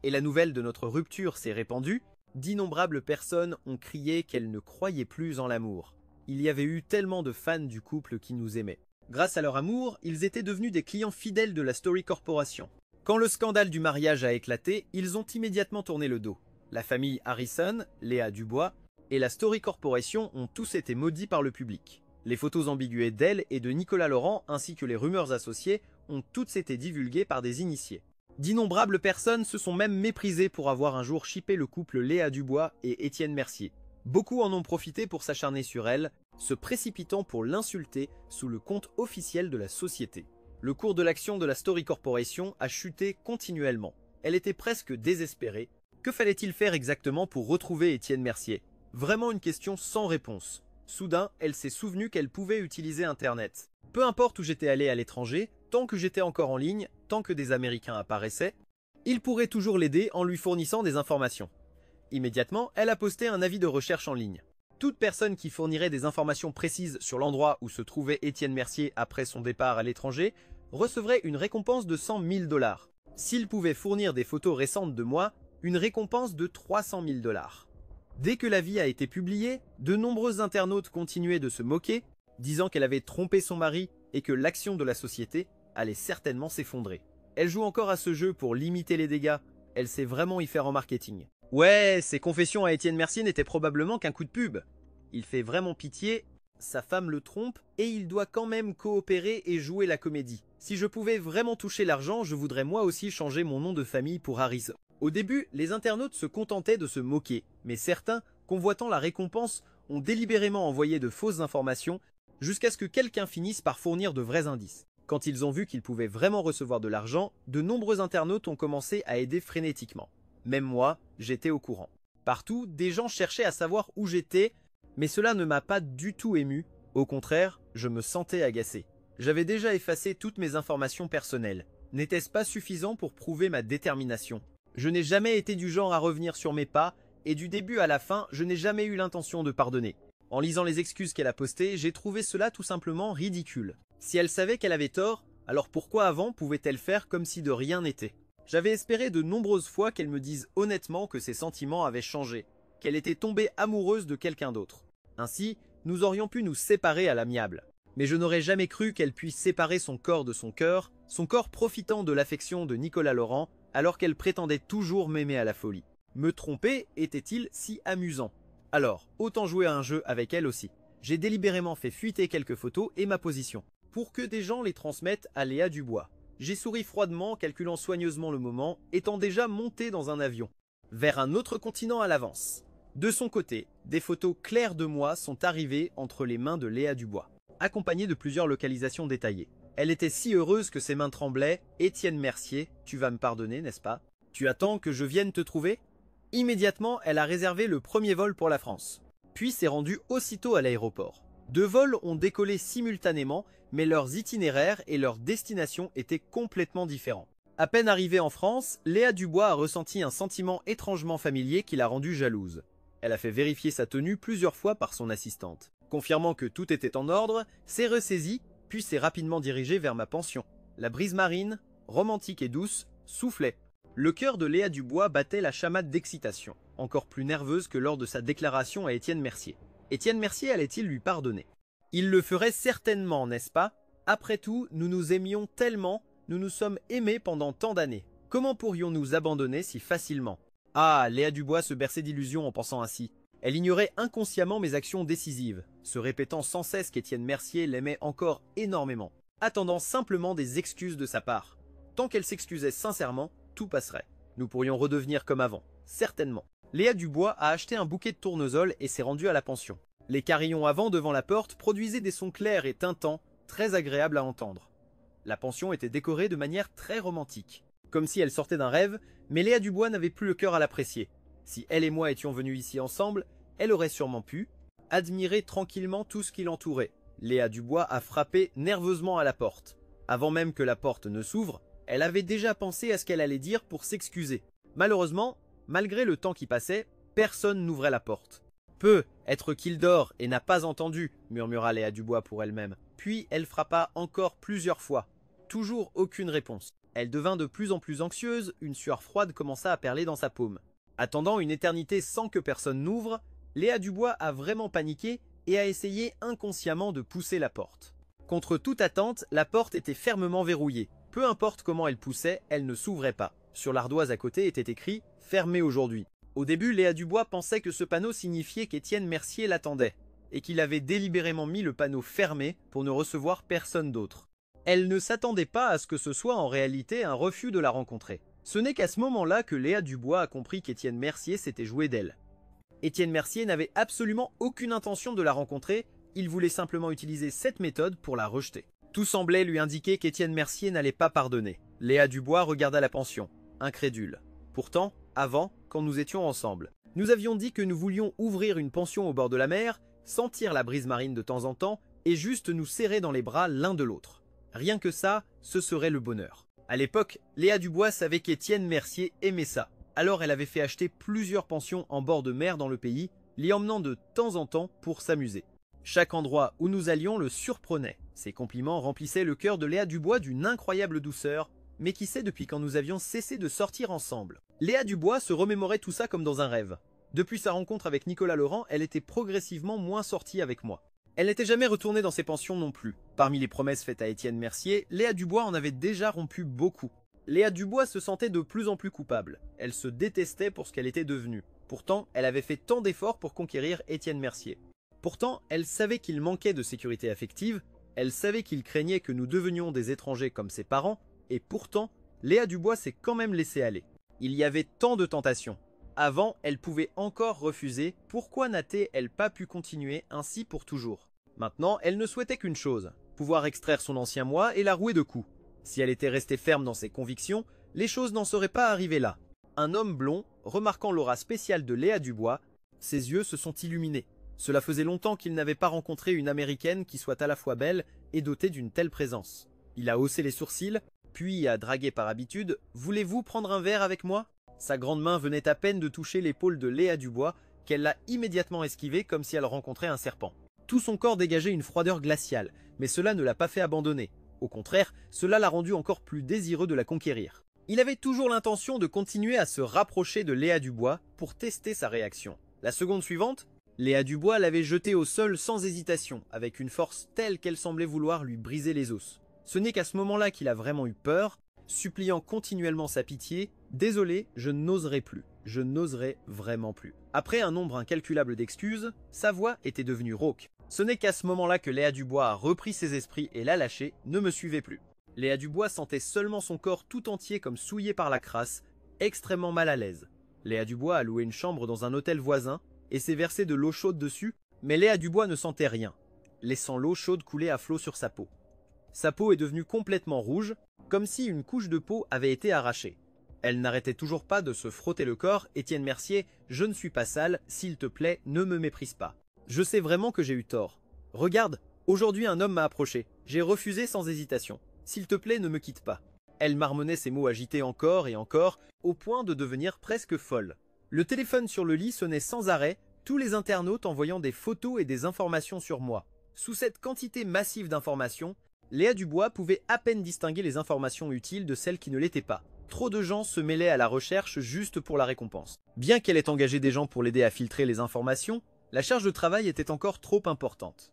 Et la nouvelle de notre rupture s'est répandue, d'innombrables personnes ont crié qu'elles ne croyaient plus en l'amour. Il y avait eu tellement de fans du couple qui nous aimaient. Grâce à leur amour, ils étaient devenus des clients fidèles de la Story Corporation. Quand le scandale du mariage a éclaté, ils ont immédiatement tourné le dos. La famille Harrison, Léa Dubois et la Story Corporation ont tous été maudits par le public. Les photos ambiguës d'elle et de Nicolas Laurent ainsi que les rumeurs associées ont toutes été divulguées par des initiés. D'innombrables personnes se sont même méprisées pour avoir un jour shippé le couple Léa Dubois et Étienne Mercier. Beaucoup en ont profité pour s'acharner sur elle, se précipitant pour l'insulter sous le compte officiel de la société. Le cours de l'action de la Story Corporation a chuté continuellement. Elle était presque désespérée. Que fallait-il faire exactement pour retrouver Étienne Mercier? Vraiment une question sans réponse. Soudain, elle s'est souvenue qu'elle pouvait utiliser Internet. Peu importe où j'étais allé à l'étranger, tant que j'étais encore en ligne, tant que des Américains apparaissaient, ils pourraient toujours l'aider en lui fournissant des informations. Immédiatement, elle a posté un avis de recherche en ligne. Toute personne qui fournirait des informations précises sur l'endroit où se trouvait Étienne Mercier après son départ à l'étranger recevrait une récompense de 100 000 $. S'il pouvait fournir des photos récentes de moi, une récompense de 300 000 $. Dès que l'avis a été publié, de nombreux internautes continuaient de se moquer, disant qu'elle avait trompé son mari et que l'action de la société allait certainement s'effondrer. Elle joue encore à ce jeu pour limiter les dégâts, elle sait vraiment y faire en marketing. Ouais, ses confessions à Étienne Mercier n'étaient probablement qu'un coup de pub. Il fait vraiment pitié, sa femme le trompe et il doit quand même coopérer et jouer la comédie. Si je pouvais vraiment toucher l'argent, je voudrais moi aussi changer mon nom de famille pour Harrison. Au début, les internautes se contentaient de se moquer, mais certains, convoitant la récompense, ont délibérément envoyé de fausses informations jusqu'à ce que quelqu'un finisse par fournir de vrais indices. Quand ils ont vu qu'ils pouvaient vraiment recevoir de l'argent, de nombreux internautes ont commencé à aider frénétiquement. Même moi, j'étais au courant. Partout, des gens cherchaient à savoir où j'étais, mais cela ne m'a pas du tout ému. Au contraire, je me sentais agacé. J'avais déjà effacé toutes mes informations personnelles. N'était-ce pas suffisant pour prouver ma détermination? Je n'ai jamais été du genre à revenir sur mes pas, et du début à la fin, je n'ai jamais eu l'intention de pardonner. En lisant les excuses qu'elle a postées, j'ai trouvé cela tout simplement ridicule. Si elle savait qu'elle avait tort, alors pourquoi avant pouvait-elle faire comme si de rien n'était? J'avais espéré de nombreuses fois qu'elle me dise honnêtement que ses sentiments avaient changé, qu'elle était tombée amoureuse de quelqu'un d'autre. Ainsi, nous aurions pu nous séparer à l'amiable. Mais je n'aurais jamais cru qu'elle puisse séparer son corps de son cœur profitant de l'affection de Nicolas Laurent, alors qu'elle prétendait toujours m'aimer à la folie. Me tromper était-il si amusant? Alors, autant jouer à un jeu avec elle aussi. J'ai délibérément fait fuiter quelques photos et ma position, pour que des gens les transmettent à Léa Dubois. J'ai souri froidement, calculant soigneusement le moment, étant déjà monté dans un avion, vers un autre continent à l'avance. De son côté, des photos claires de moi sont arrivées entre les mains de Léa Dubois, accompagnées de plusieurs localisations détaillées. Elle était si heureuse que ses mains tremblaient. « Étienne Mercier, tu vas me pardonner, n'est-ce pas? Tu attends que je vienne te trouver ?» Immédiatement, elle a réservé le premier vol pour la France, puis s'est rendue aussitôt à l'aéroport. 2 vols ont décollé simultanément, mais leurs itinéraires et leurs destinations étaient complètement différents. À peine arrivée en France, Léa Dubois a ressenti un sentiment étrangement familier qui l'a rendue jalouse. Elle a fait vérifier sa tenue plusieurs fois par son assistante. Confirmant que tout était en ordre, s'est ressaisie, puis s'est rapidement dirigée vers ma pension. La brise marine, romantique et douce, soufflait. Le cœur de Léa Dubois battait la chamade d'excitation, encore plus nerveuse que lors de sa déclaration à Étienne Mercier. Étienne Mercier allait-il lui pardonner? Il le ferait certainement, n'est-ce pas? Après tout, nous nous aimions tellement, nous nous sommes aimés pendant tant d'années. Comment pourrions-nous abandonner si facilement? Ah, Léa Dubois se berçait d'illusions en pensant ainsi. Elle ignorait inconsciemment mes actions décisives, se répétant sans cesse qu'Étienne Mercier l'aimait encore énormément, attendant simplement des excuses de sa part. Tant qu'elle s'excusait sincèrement, tout passerait. Nous pourrions redevenir comme avant, certainement. Léa Dubois a acheté un bouquet de tournesol et s'est rendue à la pension. Les carillons à vent devant la porte produisaient des sons clairs et tintants, très agréables à entendre. La pension était décorée de manière très romantique, comme si elle sortait d'un rêve, mais Léa Dubois n'avait plus le cœur à l'apprécier. Si elle et moi étions venus ici ensemble, elle aurait sûrement pu admirer tranquillement tout ce qui l'entourait. Léa Dubois a frappé nerveusement à la porte. Avant même que la porte ne s'ouvre, elle avait déjà pensé à ce qu'elle allait dire pour s'excuser. Malheureusement, malgré le temps qui passait, personne n'ouvrait la porte. « Peut être qu'il dort et n'a pas entendu » murmura Léa Dubois pour elle-même. Puis elle frappa encore plusieurs fois. Toujours aucune réponse. Elle devint de plus en plus anxieuse, une sueur froide commença à perler dans sa paume. Attendant une éternité sans que personne n'ouvre, Léa Dubois a vraiment paniqué et a essayé inconsciemment de pousser la porte. Contre toute attente, la porte était fermement verrouillée. Peu importe comment elle poussait, elle ne s'ouvrait pas. Sur l'ardoise à côté était écrit « Fermé aujourd'hui ». Au début, Léa Dubois pensait que ce panneau signifiait qu'Étienne Mercier l'attendait, et qu'il avait délibérément mis le panneau fermé pour ne recevoir personne d'autre. Elle ne s'attendait pas à ce que ce soit en réalité un refus de la rencontrer. Ce n'est qu'à ce moment-là que Léa Dubois a compris qu'Étienne Mercier s'était joué d'elle. Étienne Mercier n'avait absolument aucune intention de la rencontrer, il voulait simplement utiliser cette méthode pour la rejeter. Tout semblait lui indiquer qu'Étienne Mercier n'allait pas pardonner. Léa Dubois regarda la pension, incrédule. Pourtant, avant, quand nous étions ensemble, nous avions dit que nous voulions ouvrir une pension au bord de la mer, sentir la brise marine de temps en temps et juste nous serrer dans les bras l'un de l'autre. Rien que ça, ce serait le bonheur. À l'époque, Léa Dubois savait qu'Étienne Mercier aimait ça. Alors elle avait fait acheter plusieurs pensions en bord de mer dans le pays, l'y emmenant de temps en temps pour s'amuser. Chaque endroit où nous allions le surprenait. Ses compliments remplissaient le cœur de Léa Dubois d'une incroyable douceur, mais qui sait depuis quand nous avions cessé de sortir ensemble. Léa Dubois se remémorait tout ça comme dans un rêve. Depuis sa rencontre avec Nicolas Laurent, elle était progressivement moins sortie avec moi. Elle n'était jamais retournée dans ses pensions non plus. Parmi les promesses faites à Étienne Mercier, Léa Dubois en avait déjà rompu beaucoup. Léa Dubois se sentait de plus en plus coupable. Elle se détestait pour ce qu'elle était devenue. Pourtant, elle avait fait tant d'efforts pour conquérir Étienne Mercier. Pourtant, elle savait qu'il manquait de sécurité affective, elle savait qu'il craignait que nous devenions des étrangers comme ses parents, et pourtant, Léa Dubois s'est quand même laissée aller. Il y avait tant de tentations. Avant, elle pouvait encore refuser, pourquoi n'était-elle pas pu continuer ainsi pour toujours? Maintenant, elle ne souhaitait qu'une chose, pouvoir extraire son ancien moi et la rouer de coups. Si elle était restée ferme dans ses convictions, les choses n'en seraient pas arrivées là. Un homme blond, remarquant l'aura spéciale de Léa Dubois, ses yeux se sont illuminés. Cela faisait longtemps qu'il n'avait pas rencontré une américaine qui soit à la fois belle et dotée d'une telle présence. Il a haussé les sourcils, puis a dragué par habitude « Voulez-vous prendre un verre avec moi ?» Sa grande main venait à peine de toucher l'épaule de Léa Dubois, qu'elle l'a immédiatement esquivée comme si elle rencontrait un serpent. Tout son corps dégageait une froideur glaciale, mais cela ne l'a pas fait abandonner. Au contraire, cela l'a rendu encore plus désireux de la conquérir. Il avait toujours l'intention de continuer à se rapprocher de Léa Dubois pour tester sa réaction. La seconde suivante, Léa Dubois l'avait jeté au sol sans hésitation, avec une force telle qu'elle semblait vouloir lui briser les os. Ce n'est qu'à ce moment-là qu'il a vraiment eu peur, suppliant continuellement sa pitié « Désolé, je n'oserai plus, je n'oserai vraiment plus ». Après un nombre incalculable d'excuses, sa voix était devenue rauque. Ce n'est qu'à ce moment-là que Léa Dubois a repris ses esprits et l'a lâché, ne me suivez plus. Léa Dubois sentait seulement son corps tout entier comme souillé par la crasse, extrêmement mal à l'aise. Léa Dubois a loué une chambre dans un hôtel voisin et s'est versé de l'eau chaude dessus, mais Léa Dubois ne sentait rien, laissant l'eau chaude couler à flot sur sa peau. Sa peau est devenue complètement rouge, comme si une couche de peau avait été arrachée. Elle n'arrêtait toujours pas de se frotter le corps. « Étienne Mercier, je ne suis pas sale, s'il te plaît, ne me méprise pas. Je sais vraiment que j'ai eu tort. Regarde, aujourd'hui un homme m'a approché. J'ai refusé sans hésitation. S'il te plaît, ne me quitte pas. » Elle marmonnait ses mots agités encore et encore, au point de devenir presque folle. Le téléphone sur le lit sonnait sans arrêt, tous les internautes envoyant des photos et des informations sur moi. Sous cette quantité massive d'informations, Léa Dubois pouvait à peine distinguer les informations utiles de celles qui ne l'étaient pas. Trop de gens se mêlaient à la recherche juste pour la récompense. Bien qu'elle ait engagé des gens pour l'aider à filtrer les informations, la charge de travail était encore trop importante.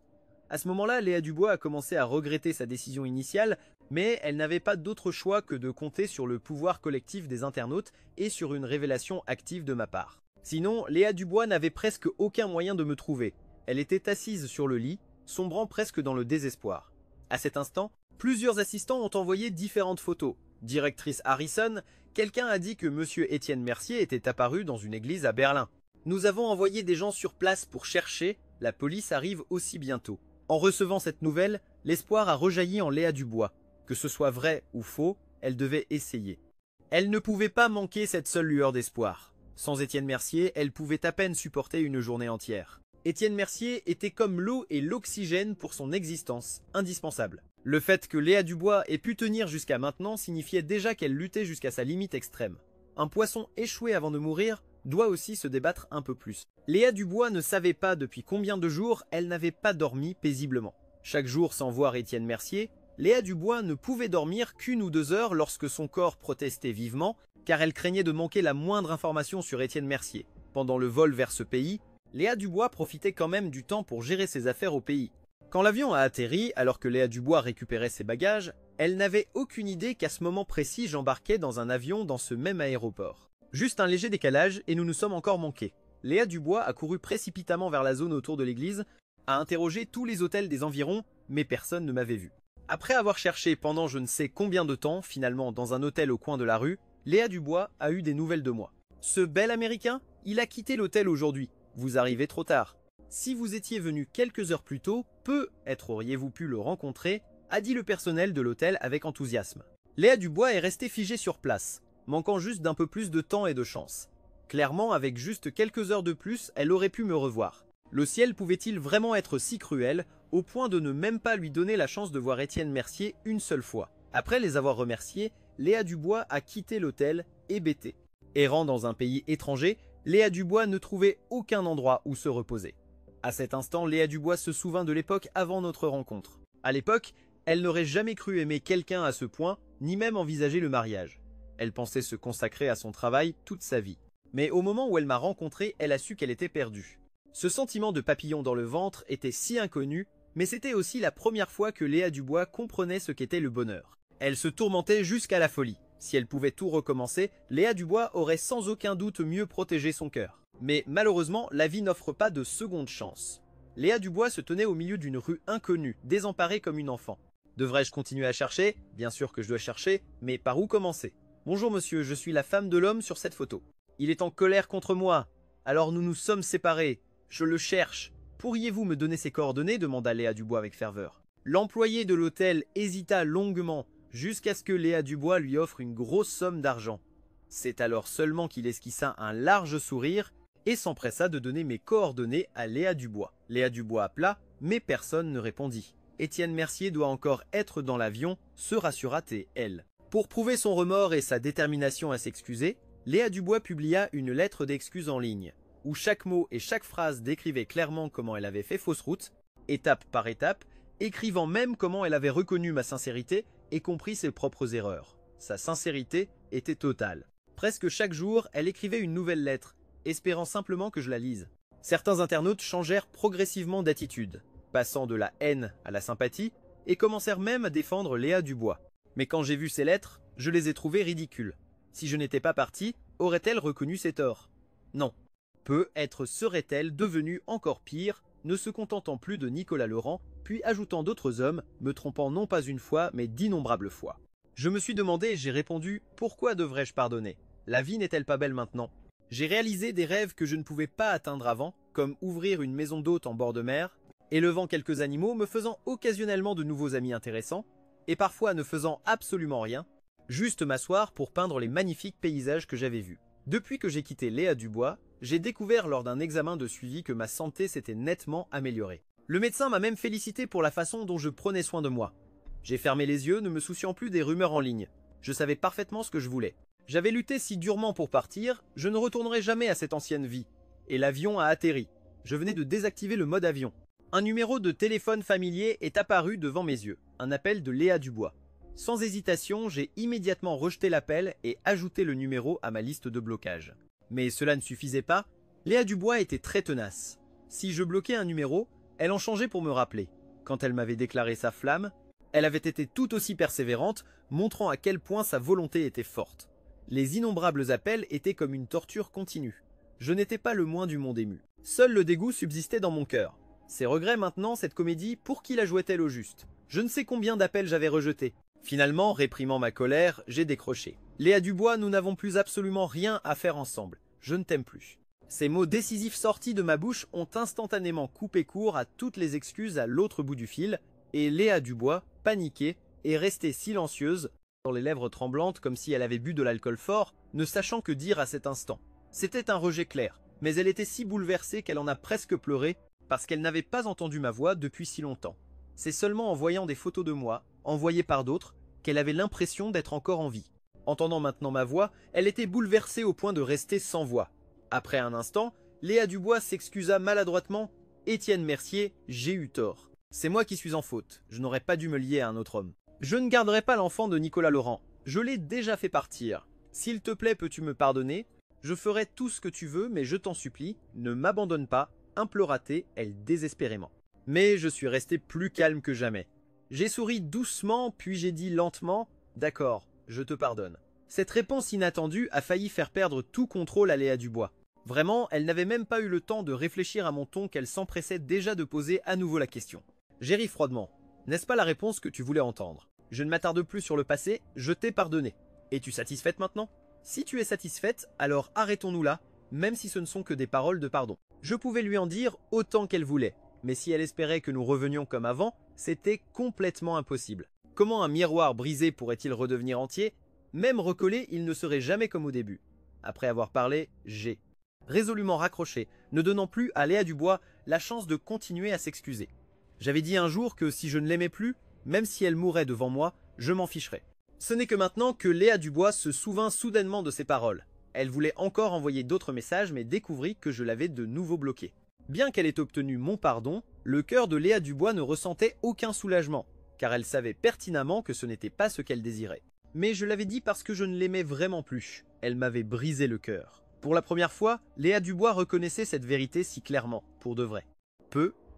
À ce moment-là, Léa Dubois a commencé à regretter sa décision initiale, mais elle n'avait pas d'autre choix que de compter sur le pouvoir collectif des internautes et sur une révélation active de ma part. Sinon, Léa Dubois n'avait presque aucun moyen de me trouver. Elle était assise sur le lit, sombrant presque dans le désespoir. À cet instant, plusieurs assistants ont envoyé différentes photos. Directrice Harrison, quelqu'un a dit que monsieur Étienne Mercier était apparu dans une église à Berlin. Nous avons envoyé des gens sur place pour chercher, la police arrive aussi bientôt. En recevant cette nouvelle, l'espoir a rejailli en Léa Dubois. Que ce soit vrai ou faux, elle devait essayer. Elle ne pouvait pas manquer cette seule lueur d'espoir. Sans Étienne Mercier, elle pouvait à peine supporter une journée entière. Étienne Mercier était comme l'eau et l'oxygène pour son existence, indispensable. Le fait que Léa Dubois ait pu tenir jusqu'à maintenant signifiait déjà qu'elle luttait jusqu'à sa limite extrême. Un poisson échoué avant de mourir doit aussi se débattre un peu plus. Léa Dubois ne savait pas depuis combien de jours elle n'avait pas dormi paisiblement. Chaque jour sans voir Étienne Mercier, Léa Dubois ne pouvait dormir qu'1 ou 2 heures lorsque son corps protestait vivement, car elle craignait de manquer la moindre information sur Étienne Mercier. Pendant le vol vers ce pays, Léa Dubois profitait quand même du temps pour gérer ses affaires au pays. Quand l'avion a atterri, alors que Léa Dubois récupérait ses bagages, elle n'avait aucune idée qu'à ce moment précis j'embarquais dans un avion dans ce même aéroport. Juste un léger décalage et nous nous sommes encore manqués. Léa Dubois a couru précipitamment vers la zone autour de l'église, a interrogé tous les hôtels des environs, mais personne ne m'avait vu. Après avoir cherché pendant je ne sais combien de temps, finalement dans un hôtel au coin de la rue, Léa Dubois a eu des nouvelles de moi. Ce bel Américain, il a quitté l'hôtel aujourd'hui. Vous arrivez trop tard. Si vous étiez venu quelques heures plus tôt, peut-être auriez-vous pu le rencontrer, a dit le personnel de l'hôtel avec enthousiasme. Léa Dubois est restée figée sur place, manquant juste d'un peu plus de temps et de chance. Clairement, avec juste quelques heures de plus, elle aurait pu me revoir. Le ciel pouvait-il vraiment être si cruel, au point de ne même pas lui donner la chance de voir Étienne Mercier une seule fois? Après les avoir remerciés, Léa Dubois a quitté l'hôtel, hébétée. Errant dans un pays étranger, Léa Dubois ne trouvait aucun endroit où se reposer. À cet instant, Léa Dubois se souvint de l'époque avant notre rencontre. À l'époque, elle n'aurait jamais cru aimer quelqu'un à ce point, ni même envisager le mariage. Elle pensait se consacrer à son travail toute sa vie. Mais au moment où elle m'a rencontré, elle a su qu'elle était perdue. Ce sentiment de papillon dans le ventre était si inconnu, mais c'était aussi la première fois que Léa Dubois comprenait ce qu'était le bonheur. Elle se tourmentait jusqu'à la folie. Si elle pouvait tout recommencer, Léa Dubois aurait sans aucun doute mieux protégé son cœur. Mais malheureusement, la vie n'offre pas de seconde chance. Léa Dubois se tenait au milieu d'une rue inconnue, désemparée comme une enfant. Devrais-je continuer à chercher? Bien sûr que je dois chercher, mais par où commencer? Bonjour monsieur, je suis la femme de l'homme sur cette photo. Il est en colère contre moi. Alors nous nous sommes séparés. Je le cherche. Pourriez-vous me donner ses coordonnées? Demanda Léa Dubois avec ferveur. L'employé de l'hôtel hésita longuement, jusqu'à ce que Léa Dubois lui offre une grosse somme d'argent. C'est alors seulement qu'il esquissa un large sourire et s'empressa de donner mes coordonnées à Léa Dubois. Léa Dubois appela, mais personne ne répondit. Étienne Mercier doit encore être dans l'avion, se rassura-t-elle. Pour prouver son remords et sa détermination à s'excuser, Léa Dubois publia une lettre d'excuse en ligne, où chaque mot et chaque phrase décrivait clairement comment elle avait fait fausse route, étape par étape, écrivant même comment elle avait reconnu ma sincérité et compris ses propres erreurs. Sa sincérité était totale. Presque chaque jour, elle écrivait une nouvelle lettre, espérant simplement que je la lise. Certains internautes changèrent progressivement d'attitude, passant de la haine à la sympathie, et commencèrent même à défendre Léa Dubois. Mais quand j'ai vu ces lettres, je les ai trouvées ridicules. Si je n'étais pas parti, aurait-elle reconnu ses torts? Non. Peut-être serait-elle devenue encore pire, ne se contentant plus de Nicolas Laurent, puis ajoutant d'autres hommes, me trompant non pas une fois, mais d'innombrables fois. Je me suis demandé et j'ai répondu « Pourquoi devrais-je pardonner? La vie n'est-elle pas belle maintenant ?» J'ai réalisé des rêves que je ne pouvais pas atteindre avant, comme ouvrir une maison d'hôte en bord de mer, élevant quelques animaux, me faisant occasionnellement de nouveaux amis intéressants, et parfois ne faisant absolument rien, juste m'asseoir pour peindre les magnifiques paysages que j'avais vus. Depuis que j'ai quitté Léa Dubois, j'ai découvert lors d'un examen de suivi que ma santé s'était nettement améliorée. Le médecin m'a même félicité pour la façon dont je prenais soin de moi. J'ai fermé les yeux, ne me souciant plus des rumeurs en ligne. Je savais parfaitement ce que je voulais. J'avais lutté si durement pour partir, je ne retournerai jamais à cette ancienne vie. Et l'avion a atterri. Je venais de désactiver le mode avion. Un numéro de téléphone familier est apparu devant mes yeux. Un appel de Léa Dubois. Sans hésitation, j'ai immédiatement rejeté l'appel et ajouté le numéro à ma liste de blocage. Mais cela ne suffisait pas. Léa Dubois était très tenace. Si je bloquais un numéro, elle en changeait pour me rappeler. Quand elle m'avait déclaré sa flamme, elle avait été tout aussi persévérante, montrant à quel point sa volonté était forte. Les innombrables appels étaient comme une torture continue. Je n'étais pas le moins du monde ému. Seul le dégoût subsistait dans mon cœur. Ses regrets maintenant, cette comédie, pour qui la jouait-elle au juste? Je ne sais combien d'appels j'avais rejetés. Finalement, réprimant ma colère, j'ai décroché. Léa Dubois, nous n'avons plus absolument rien à faire ensemble. Je ne t'aime plus. Ces mots décisifs sortis de ma bouche ont instantanément coupé court à toutes les excuses à l'autre bout du fil, et Léa Dubois, paniquée, est restée silencieuse, dans les lèvres tremblantes comme si elle avait bu de l'alcool fort, ne sachant que dire à cet instant. C'était un rejet clair, mais elle était si bouleversée qu'elle en a presque pleuré, parce qu'elle n'avait pas entendu ma voix depuis si longtemps. C'est seulement en voyant des photos de moi, envoyées par d'autres, qu'elle avait l'impression d'être encore en vie. Entendant maintenant ma voix, elle était bouleversée au point de rester sans voix. Après un instant, Léa Dubois s'excusa maladroitement. « Étienne Mercier, j'ai eu tort. C'est moi qui suis en faute, je n'aurais pas dû me lier à un autre homme. Je ne garderai pas l'enfant de Nicolas Laurent, je l'ai déjà fait partir. S'il te plaît, peux-tu me pardonner? Je ferai tout ce que tu veux, mais je t'en supplie, ne m'abandonne pas, implora-t-elle désespérément. Mais je suis resté plus calme que jamais. J'ai souri doucement, puis j'ai dit lentement « D'accord, je te pardonne. » Cette réponse inattendue a failli faire perdre tout contrôle à Léa Dubois. Vraiment, elle n'avait même pas eu le temps de réfléchir à mon ton qu'elle s'empressait déjà de poser à nouveau la question. J'ai ri froidement. N'est-ce pas la réponse que tu voulais entendre? Je ne m'attarde plus sur le passé, je t'ai pardonné. Es-tu satisfaite maintenant? Si tu es satisfaite, alors arrêtons-nous là, même si ce ne sont que des paroles de pardon. Je pouvais lui en dire autant qu'elle voulait, mais si elle espérait que nous revenions comme avant, c'était complètement impossible. Comment un miroir brisé pourrait-il redevenir entier? Même recollé, il ne serait jamais comme au début. Après avoir parlé, j'ai résolument raccroché, ne donnant plus à Léa Dubois la chance de continuer à s'excuser. J'avais dit un jour que si je ne l'aimais plus, même si elle mourait devant moi, je m'en ficherais. Ce n'est que maintenant que Léa Dubois se souvint soudainement de ces paroles. Elle voulait encore envoyer d'autres messages mais découvrit que je l'avais de nouveau bloqué. Bien qu'elle ait obtenu mon pardon, le cœur de Léa Dubois ne ressentait aucun soulagement, car elle savait pertinemment que ce n'était pas ce qu'elle désirait. Mais je l'avais dit parce que je ne l'aimais vraiment plus. Elle m'avait brisé le cœur. Pour la première fois, Léa Dubois reconnaissait cette vérité si clairement, pour de vrai.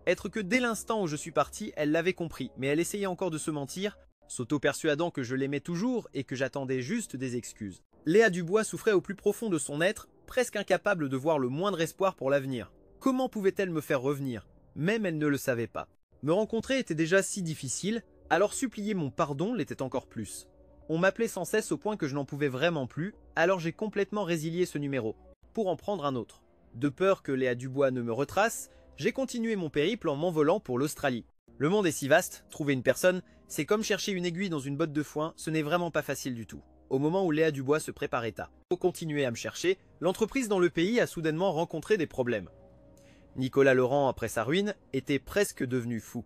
Être que dès l'instant où je suis parti, elle l'avait compris, mais elle essayait encore de se mentir, s'auto-persuadant que je l'aimais toujours et que j'attendais juste des excuses. Léa Dubois souffrait au plus profond de son être, presque incapable de voir le moindre espoir pour l'avenir. Comment pouvait-elle me faire revenir? Même elle ne le savait pas. Me rencontrer était déjà si difficile, alors supplier mon pardon l'était encore plus. On m'appelait sans cesse au point que je n'en pouvais vraiment plus, alors j'ai complètement résilié ce numéro, pour en prendre un autre. De peur que Léa Dubois ne me retrace, j'ai continué mon périple en m'envolant pour l'Australie. Le monde est si vaste, trouver une personne, c'est comme chercher une aiguille dans une botte de foin, ce n'est vraiment pas facile du tout. Au moment où Léa Dubois se préparait à continuer à me chercher, l'entreprise dans le pays a soudainement rencontré des problèmes. Nicolas Laurent, après sa ruine, était presque devenu fou.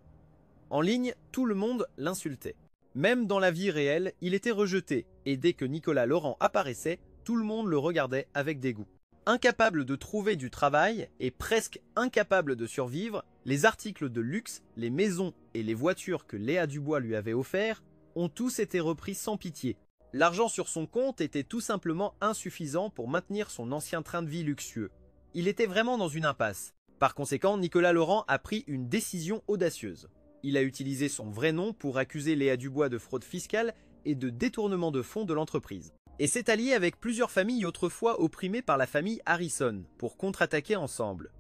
En ligne, tout le monde l'insultait. Même dans la vie réelle, il était rejeté, et dès que Nicolas Laurent apparaissait, tout le monde le regardait avec dégoût. Incapable de trouver du travail et presque incapable de survivre, les articles de luxe, les maisons et les voitures que Léa Dubois lui avait offerts ont tous été repris sans pitié. L'argent sur son compte était tout simplement insuffisant pour maintenir son ancien train de vie luxueux. Il était vraiment dans une impasse. Par conséquent, Nicolas Laurent a pris une décision audacieuse. Il a utilisé son vrai nom pour accuser Léa Dubois de fraude fiscale et de détournement de fonds de l'entreprise. Et s'est allié avec plusieurs familles autrefois opprimées par la famille Harrison pour contre-attaquer ensemble.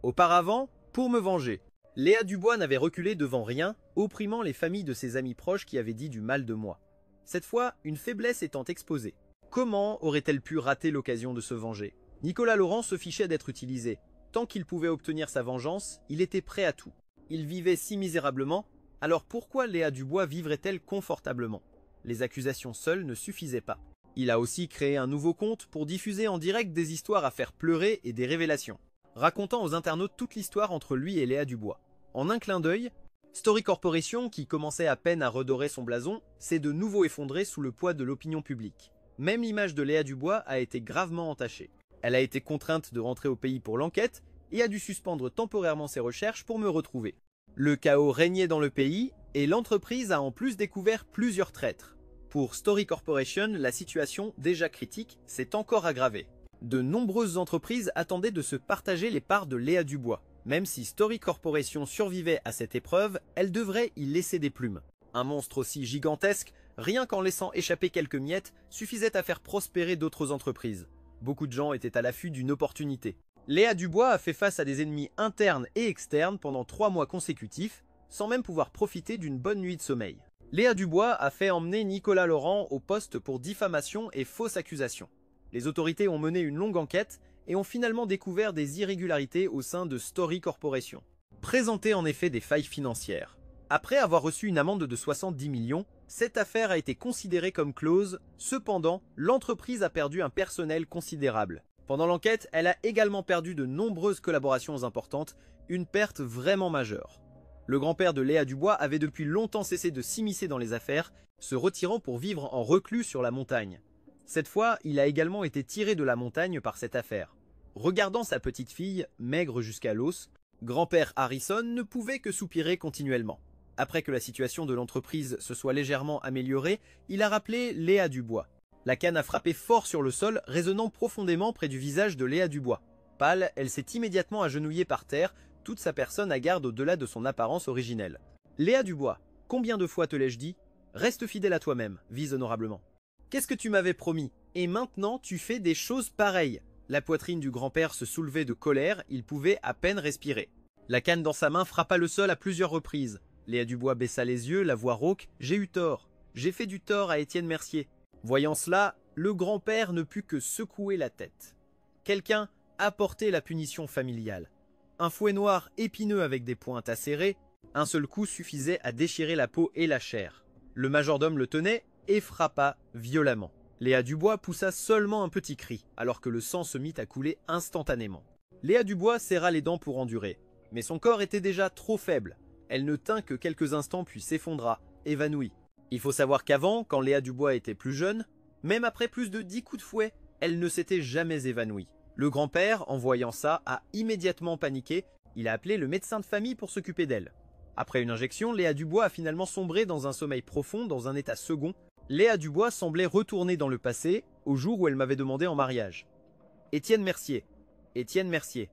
Auparavant, pour me venger, Léa Dubois n'avait reculé devant rien, opprimant les familles de ses amis proches qui avaient dit du mal de moi. Cette fois, une faiblesse étant exposée. Comment aurait-elle pu rater l'occasion de se venger? Nicolas Laurent se fichait d'être utilisé. Tant qu'il pouvait obtenir sa vengeance, il était prêt à tout. Il vivait si misérablement, alors pourquoi Léa Dubois vivrait-elle confortablement? Les accusations seules ne suffisaient pas. Il a aussi créé un nouveau compte pour diffuser en direct des histoires à faire pleurer et des révélations, racontant aux internautes toute l'histoire entre lui et Léa Dubois. En un clin d'œil, Story Corporation, qui commençait à peine à redorer son blason, s'est de nouveau effondré sous le poids de l'opinion publique. Même l'image de Léa Dubois a été gravement entachée. Elle a été contrainte de rentrer au pays pour l'enquête et a dû suspendre temporairement ses recherches pour me retrouver. Le chaos régnait dans le pays et l'entreprise a en plus découvert plusieurs traîtres. Pour Story Corporation, la situation, déjà critique, s'est encore aggravée. De nombreuses entreprises attendaient de se partager les parts de Léa Dubois. Même si Story Corporation survivait à cette épreuve, elle devrait y laisser des plumes. Un monstre aussi gigantesque, rien qu'en laissant échapper quelques miettes, suffisait à faire prospérer d'autres entreprises. Beaucoup de gens étaient à l'affût d'une opportunité. Léa Dubois a fait face à des ennemis internes et externes pendant 3 mois consécutifs, sans même pouvoir profiter d'une bonne nuit de sommeil. Léa Dubois a fait emmener Nicolas Laurent au poste pour diffamation et fausse accusation. Les autorités ont mené une longue enquête et ont finalement découvert des irrégularités au sein de Story Corporation. Présentaient en effet des failles financières. Après avoir reçu une amende de 70 millions, cette affaire a été considérée comme close. Cependant, l'entreprise a perdu un personnel considérable. Pendant l'enquête, elle a également perdu de nombreuses collaborations importantes, une perte vraiment majeure. Le grand-père de Léa Dubois avait depuis longtemps cessé de s'immiscer dans les affaires, se retirant pour vivre en reclus sur la montagne. Cette fois, il a également été tiré de la montagne par cette affaire. Regardant sa petite fille, maigre jusqu'à l'os, grand-père Harrison ne pouvait que soupirer continuellement. Après que la situation de l'entreprise se soit légèrement améliorée, il a rappelé Léa Dubois. La canne a frappé fort sur le sol, résonnant profondément près du visage de Léa Dubois. Pâle, elle s'est immédiatement agenouillée par terre, toute sa personne à garde au-delà de son apparence originelle. Léa Dubois, combien de fois te l'ai-je dit? Reste fidèle à toi-même, vise honorablement. Qu'est-ce que tu m'avais promis? Et maintenant tu fais des choses pareilles. La poitrine du grand-père se soulevait de colère, il pouvait à peine respirer. La canne dans sa main frappa le sol à plusieurs reprises. Léa Dubois baissa les yeux, la voix rauque. J'ai eu tort. J'ai fait du tort à Étienne Mercier. Voyant cela, le grand-père ne put que secouer la tête. Quelqu'un apportait la punition familiale. Un fouet noir épineux avec des pointes acérées, un seul coup suffisait à déchirer la peau et la chair. Le majordome le tenait et frappa violemment. Léa Dubois poussa seulement un petit cri, alors que le sang se mit à couler instantanément. Léa Dubois serra les dents pour endurer, mais son corps était déjà trop faible. Elle ne tint que quelques instants puis s'effondra, évanouie. Il faut savoir qu'avant, quand Léa Dubois était plus jeune, même après plus de 10 coups de fouet, elle ne s'était jamais évanouie. Le grand-père, en voyant ça, a immédiatement paniqué. Il a appelé le médecin de famille pour s'occuper d'elle. Après une injection, Léa Dubois a finalement sombré dans un sommeil profond, dans un état second. Léa Dubois semblait retourner dans le passé, au jour où elle m'avait demandé en mariage. Étienne Mercier. Étienne Mercier.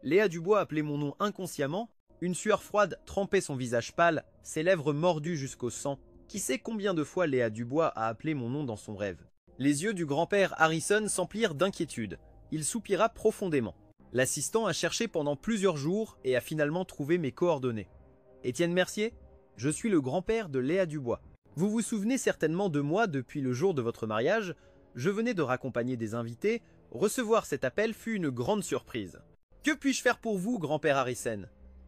Léa Dubois appelait mon nom inconsciemment. Une sueur froide trempait son visage pâle, ses lèvres mordues jusqu'au sang. Qui sait combien de fois Léa Dubois a appelé mon nom dans son rêve? Les yeux du grand-père Harrison s'emplirent d'inquiétude. Il soupira profondément. L'assistant a cherché pendant plusieurs jours et a finalement trouvé mes coordonnées. Étienne Mercier, je suis le grand-père de Léa Dubois. Vous vous souvenez certainement de moi depuis le jour de votre mariage. Je venais de raccompagner des invités. Recevoir cet appel fut une grande surprise. Que puis-je faire pour vous, grand-père Harrison?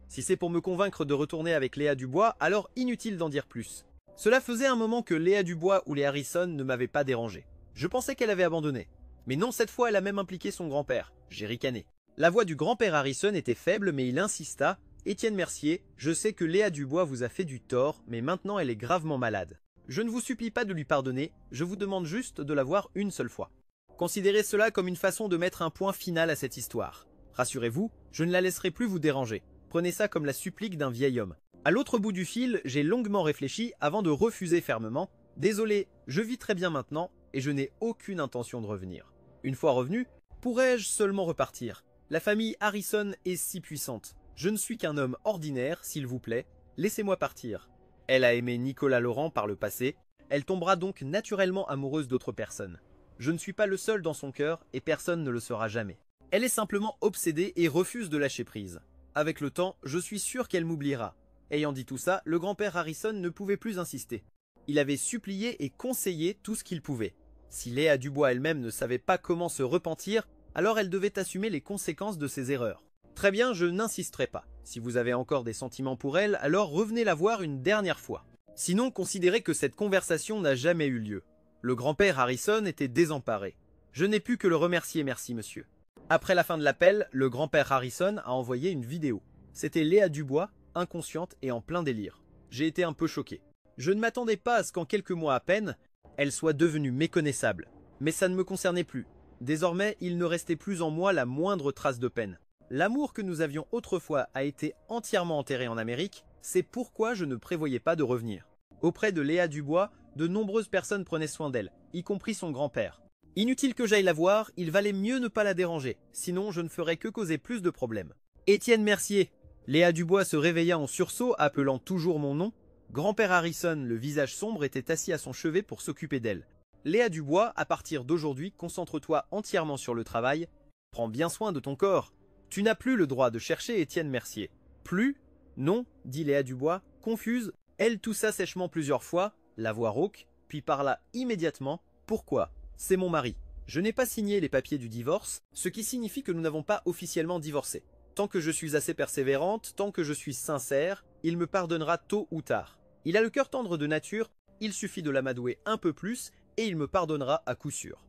Si c'est pour me convaincre de retourner avec Léa Dubois, alors inutile d'en dire plus. Cela faisait un moment que Léa Dubois ou les Harrison ne m'avaient pas dérangé. Je pensais qu'elle avait abandonné. Mais non, cette fois, elle a même impliqué son grand-père. J'ai ricané. La voix du grand-père Harrison était faible, mais il insista. Étienne Mercier, je sais que Léa Dubois vous a fait du tort, mais maintenant elle est gravement malade. Je ne vous supplie pas de lui pardonner, je vous demande juste de la voir une seule fois. Considérez cela comme une façon de mettre un point final à cette histoire. Rassurez-vous, je ne la laisserai plus vous déranger. Prenez ça comme la supplique d'un vieil homme. À l'autre bout du fil, j'ai longuement réfléchi avant de refuser fermement. Désolé, je vis très bien maintenant et je n'ai aucune intention de revenir. Une fois revenu, pourrais-je seulement repartir? La famille Harrison est si puissante. Je ne suis qu'un homme ordinaire, s'il vous plaît. Laissez-moi partir. Elle a aimé Nicolas Laurent par le passé. Elle tombera donc naturellement amoureuse d'autres personnes. Je ne suis pas le seul dans son cœur et personne ne le sera jamais. Elle est simplement obsédée et refuse de lâcher prise. Avec le temps, je suis sûr qu'elle m'oubliera. Ayant dit tout ça, le grand-père Harrison ne pouvait plus insister. Il avait supplié et conseillé tout ce qu'il pouvait. Si Léa Dubois elle-même ne savait pas comment se repentir, alors elle devait assumer les conséquences de ses erreurs. Très bien, je n'insisterai pas. Si vous avez encore des sentiments pour elle, alors revenez la voir une dernière fois. Sinon, considérez que cette conversation n'a jamais eu lieu. Le grand-père Harrison était désemparé. Je n'ai pu que le remercier, merci monsieur. Après la fin de l'appel, le grand-père Harrison a envoyé une vidéo. C'était Léa Dubois, inconsciente et en plein délire. J'ai été un peu choqué. Je ne m'attendais pas à ce qu'en quelques mois à peine, elle soit devenue méconnaissable. Mais ça ne me concernait plus. Désormais, il ne restait plus en moi la moindre trace de peine. L'amour que nous avions autrefois a été entièrement enterré en Amérique, c'est pourquoi je ne prévoyais pas de revenir. Auprès de Léa Dubois, de nombreuses personnes prenaient soin d'elle, y compris son grand-père. Inutile que j'aille la voir, il valait mieux ne pas la déranger, sinon je ne ferais que causer plus de problèmes. Étienne Mercier. Léa Dubois se réveilla en sursaut, appelant toujours mon nom. Grand-père Harrison, le visage sombre, était assis à son chevet pour s'occuper d'elle. Léa Dubois, à partir d'aujourd'hui, concentre-toi entièrement sur le travail. Prends bien soin de ton corps. Tu n'as plus le droit de chercher Étienne Mercier. Plus? Non, dit Léa Dubois, confuse. Elle toussa sèchement plusieurs fois, la voix rauque, puis parla immédiatement. Pourquoi? C'est mon mari. Je n'ai pas signé les papiers du divorce, ce qui signifie que nous n'avons pas officiellement divorcé. Tant que je suis assez persévérante, tant que je suis sincère, il me pardonnera tôt ou tard. Il a le cœur tendre de nature, il suffit de l'amadouer un peu plus et il me pardonnera à coup sûr.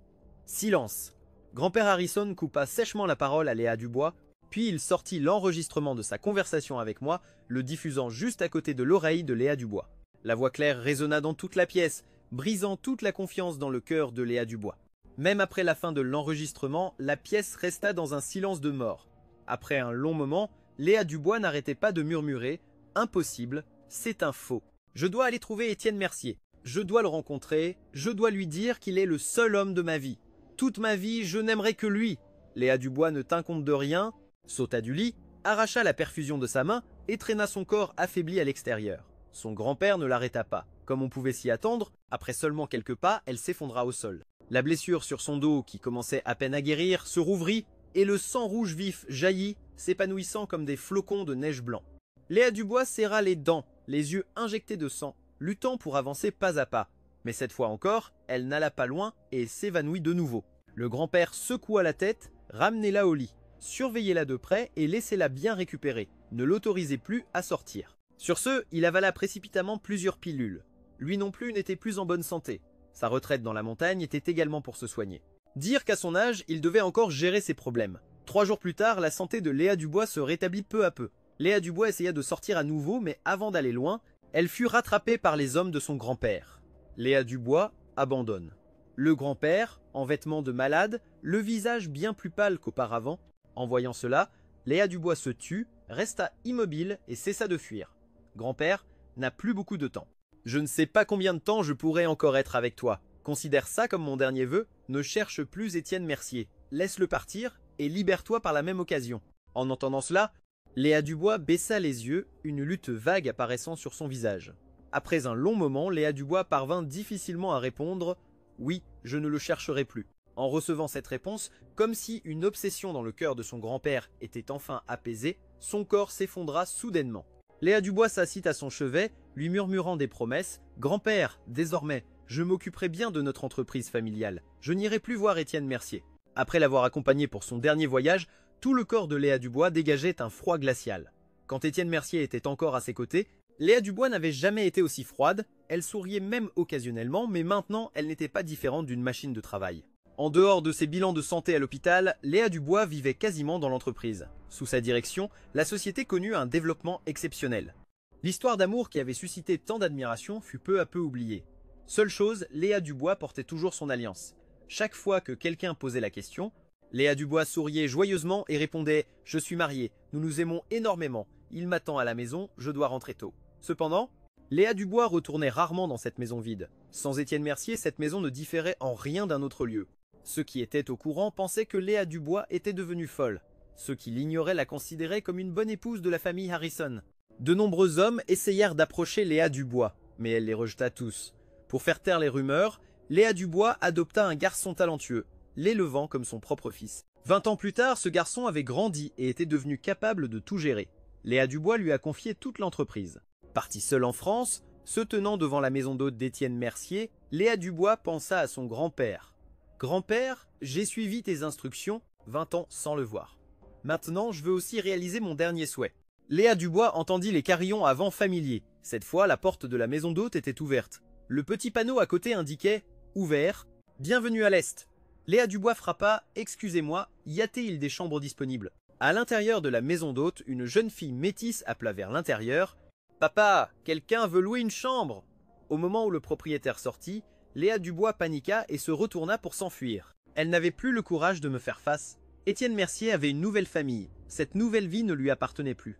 Silence. Grand-père Harrison coupa sèchement la parole à Léa Dubois, puis il sortit l'enregistrement de sa conversation avec moi, le diffusant juste à côté de l'oreille de Léa Dubois. La voix claire résonna dans toute la pièce, brisant toute la confiance dans le cœur de Léa Dubois. Même après la fin de l'enregistrement, la pièce resta dans un silence de mort. Après un long moment, Léa Dubois n'arrêtait pas de murmurer « Impossible, c'est un faux. Je dois aller trouver Étienne Mercier. Je dois le rencontrer, je dois lui dire qu'il est le seul homme de ma vie. Toute ma vie, je n'aimerai que lui. » Léa Dubois ne tint compte de rien, sauta du lit, arracha la perfusion de sa main et traîna son corps affaibli à l'extérieur. Son grand-père ne l'arrêta pas. Comme on pouvait s'y attendre, après seulement quelques pas, elle s'effondra au sol. La blessure sur son dos, qui commençait à peine à guérir, se rouvrit et le sang rouge vif jaillit, s'épanouissant comme des flocons de neige blanc. Léa Dubois serra les dents, les yeux injectés de sang, luttant pour avancer pas à pas. Mais cette fois encore, elle n'alla pas loin et s'évanouit de nouveau. Le grand-père secoua la tête, ramenez-la au lit, surveillez-la de près et laissez-la bien récupérer. Ne l'autorisez plus à sortir. Sur ce, il avala précipitamment plusieurs pilules. Lui non plus n'était plus en bonne santé. Sa retraite dans la montagne était également pour se soigner. Dire qu'à son âge, il devait encore gérer ses problèmes. 3 jours plus tard, la santé de Léa Dubois se rétablit peu à peu. Léa Dubois essaya de sortir à nouveau, mais avant d'aller loin, elle fut rattrapée par les hommes de son grand-père. Léa Dubois abandonne. Le grand-père, en vêtements de malade, le visage bien plus pâle qu'auparavant. En voyant cela, Léa Dubois se tut, resta immobile et cessa de fuir. Grand-père n'a plus beaucoup de temps. Je ne sais pas combien de temps je pourrai encore être avec toi. Considère ça comme mon dernier vœu. Ne cherche plus Étienne Mercier. Laisse-le partir et libère-toi par la même occasion. En entendant cela, Léa Dubois baissa les yeux, une lutte vague apparaissant sur son visage. Après un long moment, Léa Dubois parvint difficilement à répondre « Oui, je ne le chercherai plus ». En recevant cette réponse, comme si une obsession dans le cœur de son grand-père était enfin apaisée, son corps s'effondra soudainement. Léa Dubois s'assit à son chevet, lui murmurant des promesses « Grand-père, désormais, je m'occuperai bien de notre entreprise familiale. Je n'irai plus voir Étienne Mercier. » Après l'avoir accompagné pour son dernier voyage, tout le corps de Léa Dubois dégageait un froid glacial. Quand Étienne Mercier était encore à ses côtés, Léa Dubois n'avait jamais été aussi froide, elle souriait même occasionnellement, mais maintenant elle n'était pas différente d'une machine de travail. En dehors de ses bilans de santé à l'hôpital, Léa Dubois vivait quasiment dans l'entreprise. Sous sa direction, la société connut un développement exceptionnel. L'histoire d'amour qui avait suscité tant d'admiration fut peu à peu oubliée. Seule chose, Léa Dubois portait toujours son alliance. Chaque fois que quelqu'un posait la question, Léa Dubois souriait joyeusement et répondait « Je suis mariée, nous nous aimons énormément, il m'attend à la maison, je dois rentrer tôt ». Cependant, Léa Dubois retournait rarement dans cette maison vide. Sans Étienne Mercier, cette maison ne différait en rien d'un autre lieu. Ceux qui étaient au courant pensaient que Léa Dubois était devenue folle. Ceux qui l'ignoraient la considéraient comme une bonne épouse de la famille Harrison. De nombreux hommes essayèrent d'approcher Léa Dubois, mais elle les rejeta tous. Pour faire taire les rumeurs, Léa Dubois adopta un garçon talentueux, l'élevant comme son propre fils. 20 ans plus tard, ce garçon avait grandi et était devenu capable de tout gérer. Léa Dubois lui a confié toute l'entreprise. Partie seule en France, se tenant devant la maison d'hôte d'Étienne Mercier, Léa Dubois pensa à son grand-père. « Grand-père, j'ai suivi tes instructions, 20 ans sans le voir. Maintenant, je veux aussi réaliser mon dernier souhait. » Léa Dubois entendit les carillons à vent familiers. Cette fois, la porte de la maison d'hôte était ouverte. Le petit panneau à côté indiquait « Ouvert, bienvenue à l'Est ». Léa Dubois frappa « Excusez-moi, y a-t-il des chambres disponibles ?» À l'intérieur de la maison d'hôte, une jeune fille métisse appela vers l'intérieur « Papa, quelqu'un veut louer une chambre !» Au moment où le propriétaire sortit, Léa Dubois paniqua et se retourna pour s'enfuir. Elle n'avait plus le courage de me faire face. Étienne Mercier avait une nouvelle famille. Cette nouvelle vie ne lui appartenait plus.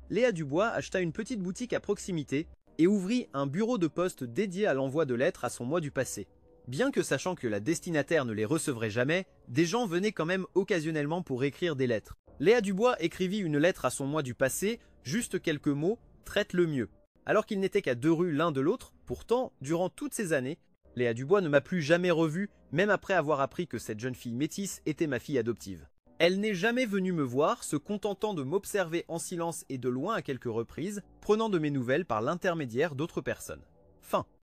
Léa Dubois acheta une petite boutique à proximité et ouvrit un bureau de poste dédié à l'envoi de lettres à son moi du passé. Bien que sachant que la destinataire ne les recevrait jamais, des gens venaient quand même occasionnellement pour écrire des lettres. Léa Dubois écrivit une lettre à son moi du passé, juste quelques mots, traite le mieux. Alors qu'ils n'étaient qu'à 2 rues l'un de l'autre, pourtant, durant toutes ces années, Léa Dubois ne m'a plus jamais revu, même après avoir appris que cette jeune fille métisse était ma fille adoptive. Elle n'est jamais venue me voir, se contentant de m'observer en silence et de loin à quelques reprises, prenant de mes nouvelles par l'intermédiaire d'autres personnes. Fin.